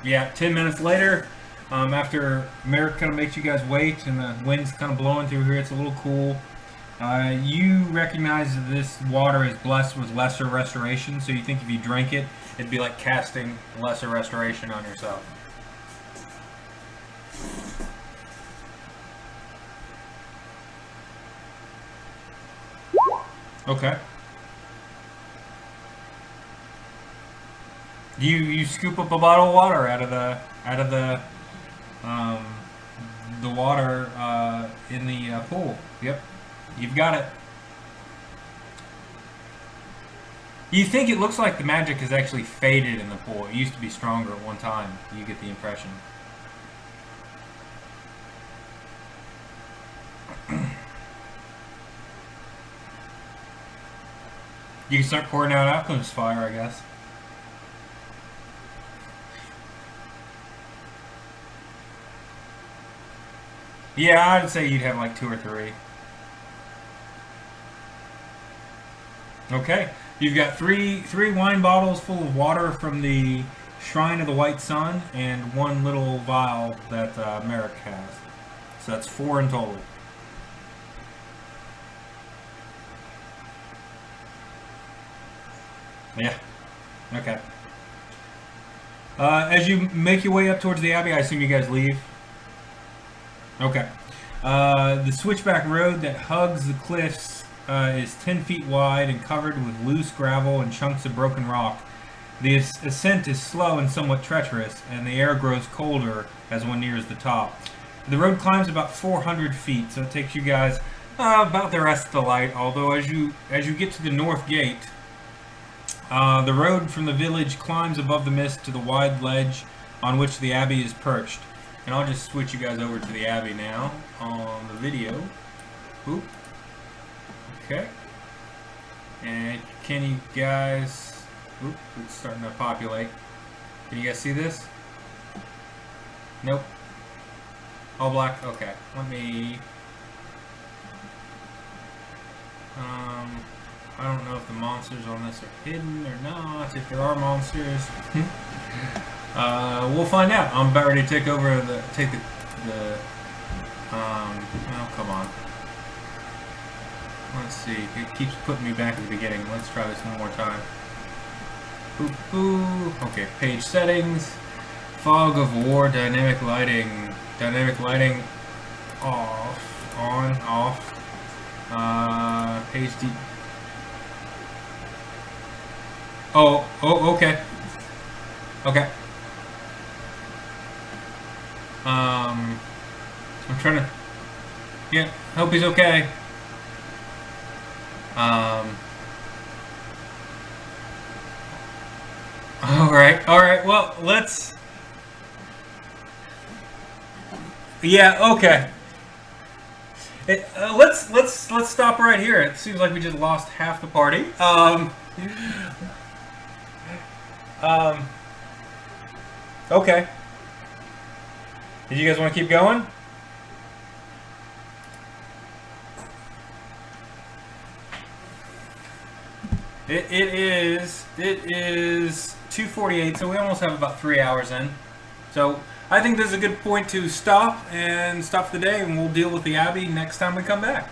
S1: Yeah, 10 minutes later, after Marick kind of makes you guys wait and the wind's kind of blowing through here, it's a little cool. You recognize that this water is blessed with lesser restoration, so you think if you drank it, it'd be like casting lesser restoration on yourself. Okay. You scoop up a bottle of water out of the water in the pool. Yep, you've got it. You think it looks like the magic has actually faded in the pool. It used to be stronger at one time. You get the impression. You can start pouring out alchemist fire, I guess. Yeah, I'd say you'd have like 2 or 3. Okay, you've got three wine bottles full of water from the Shrine of the White Sun, and 1 little vial that Marick has. So that's 4 in total. Yeah. Okay. As you make your way up towards the Abbey, I assume you guys leave. Okay. The switchback road that hugs the cliffs is 10 feet wide and covered with loose gravel and chunks of broken rock. The ascent is slow and somewhat treacherous, and the air grows colder as one nears the top. The road climbs about 400 feet, so it takes you guys about the rest of the light. Although as you get to the north gate, the road from the village climbs above the mist to the wide ledge on which the abbey is perched. And I'll just switch you guys over to the abbey now on the video. Oop. Okay. And can you guys... Oop, it's starting to populate. Can you guys see this? Nope. All black? Okay. Let me... I don't know if the monsters on this are hidden or not, if there are monsters. We'll find out. I'm about ready to take over oh, come on. Let's see. It keeps putting me back at the beginning. Let's try this one more time. Ooh, ooh. Okay, page settings. Fog of War, dynamic lighting. Dynamic lighting off. On, off. Page D. Oh, okay. Okay. I'm trying to... Yeah, hope he's okay. Alright, well, let's... Yeah, okay. Let's stop right here. It seems like we just lost half the party. Okay. Did you guys want to keep going? It is 2:48, so we almost have about 3 hours in. So I think this is a good point to stop for the day, and we'll deal with the Abbey next time we come back.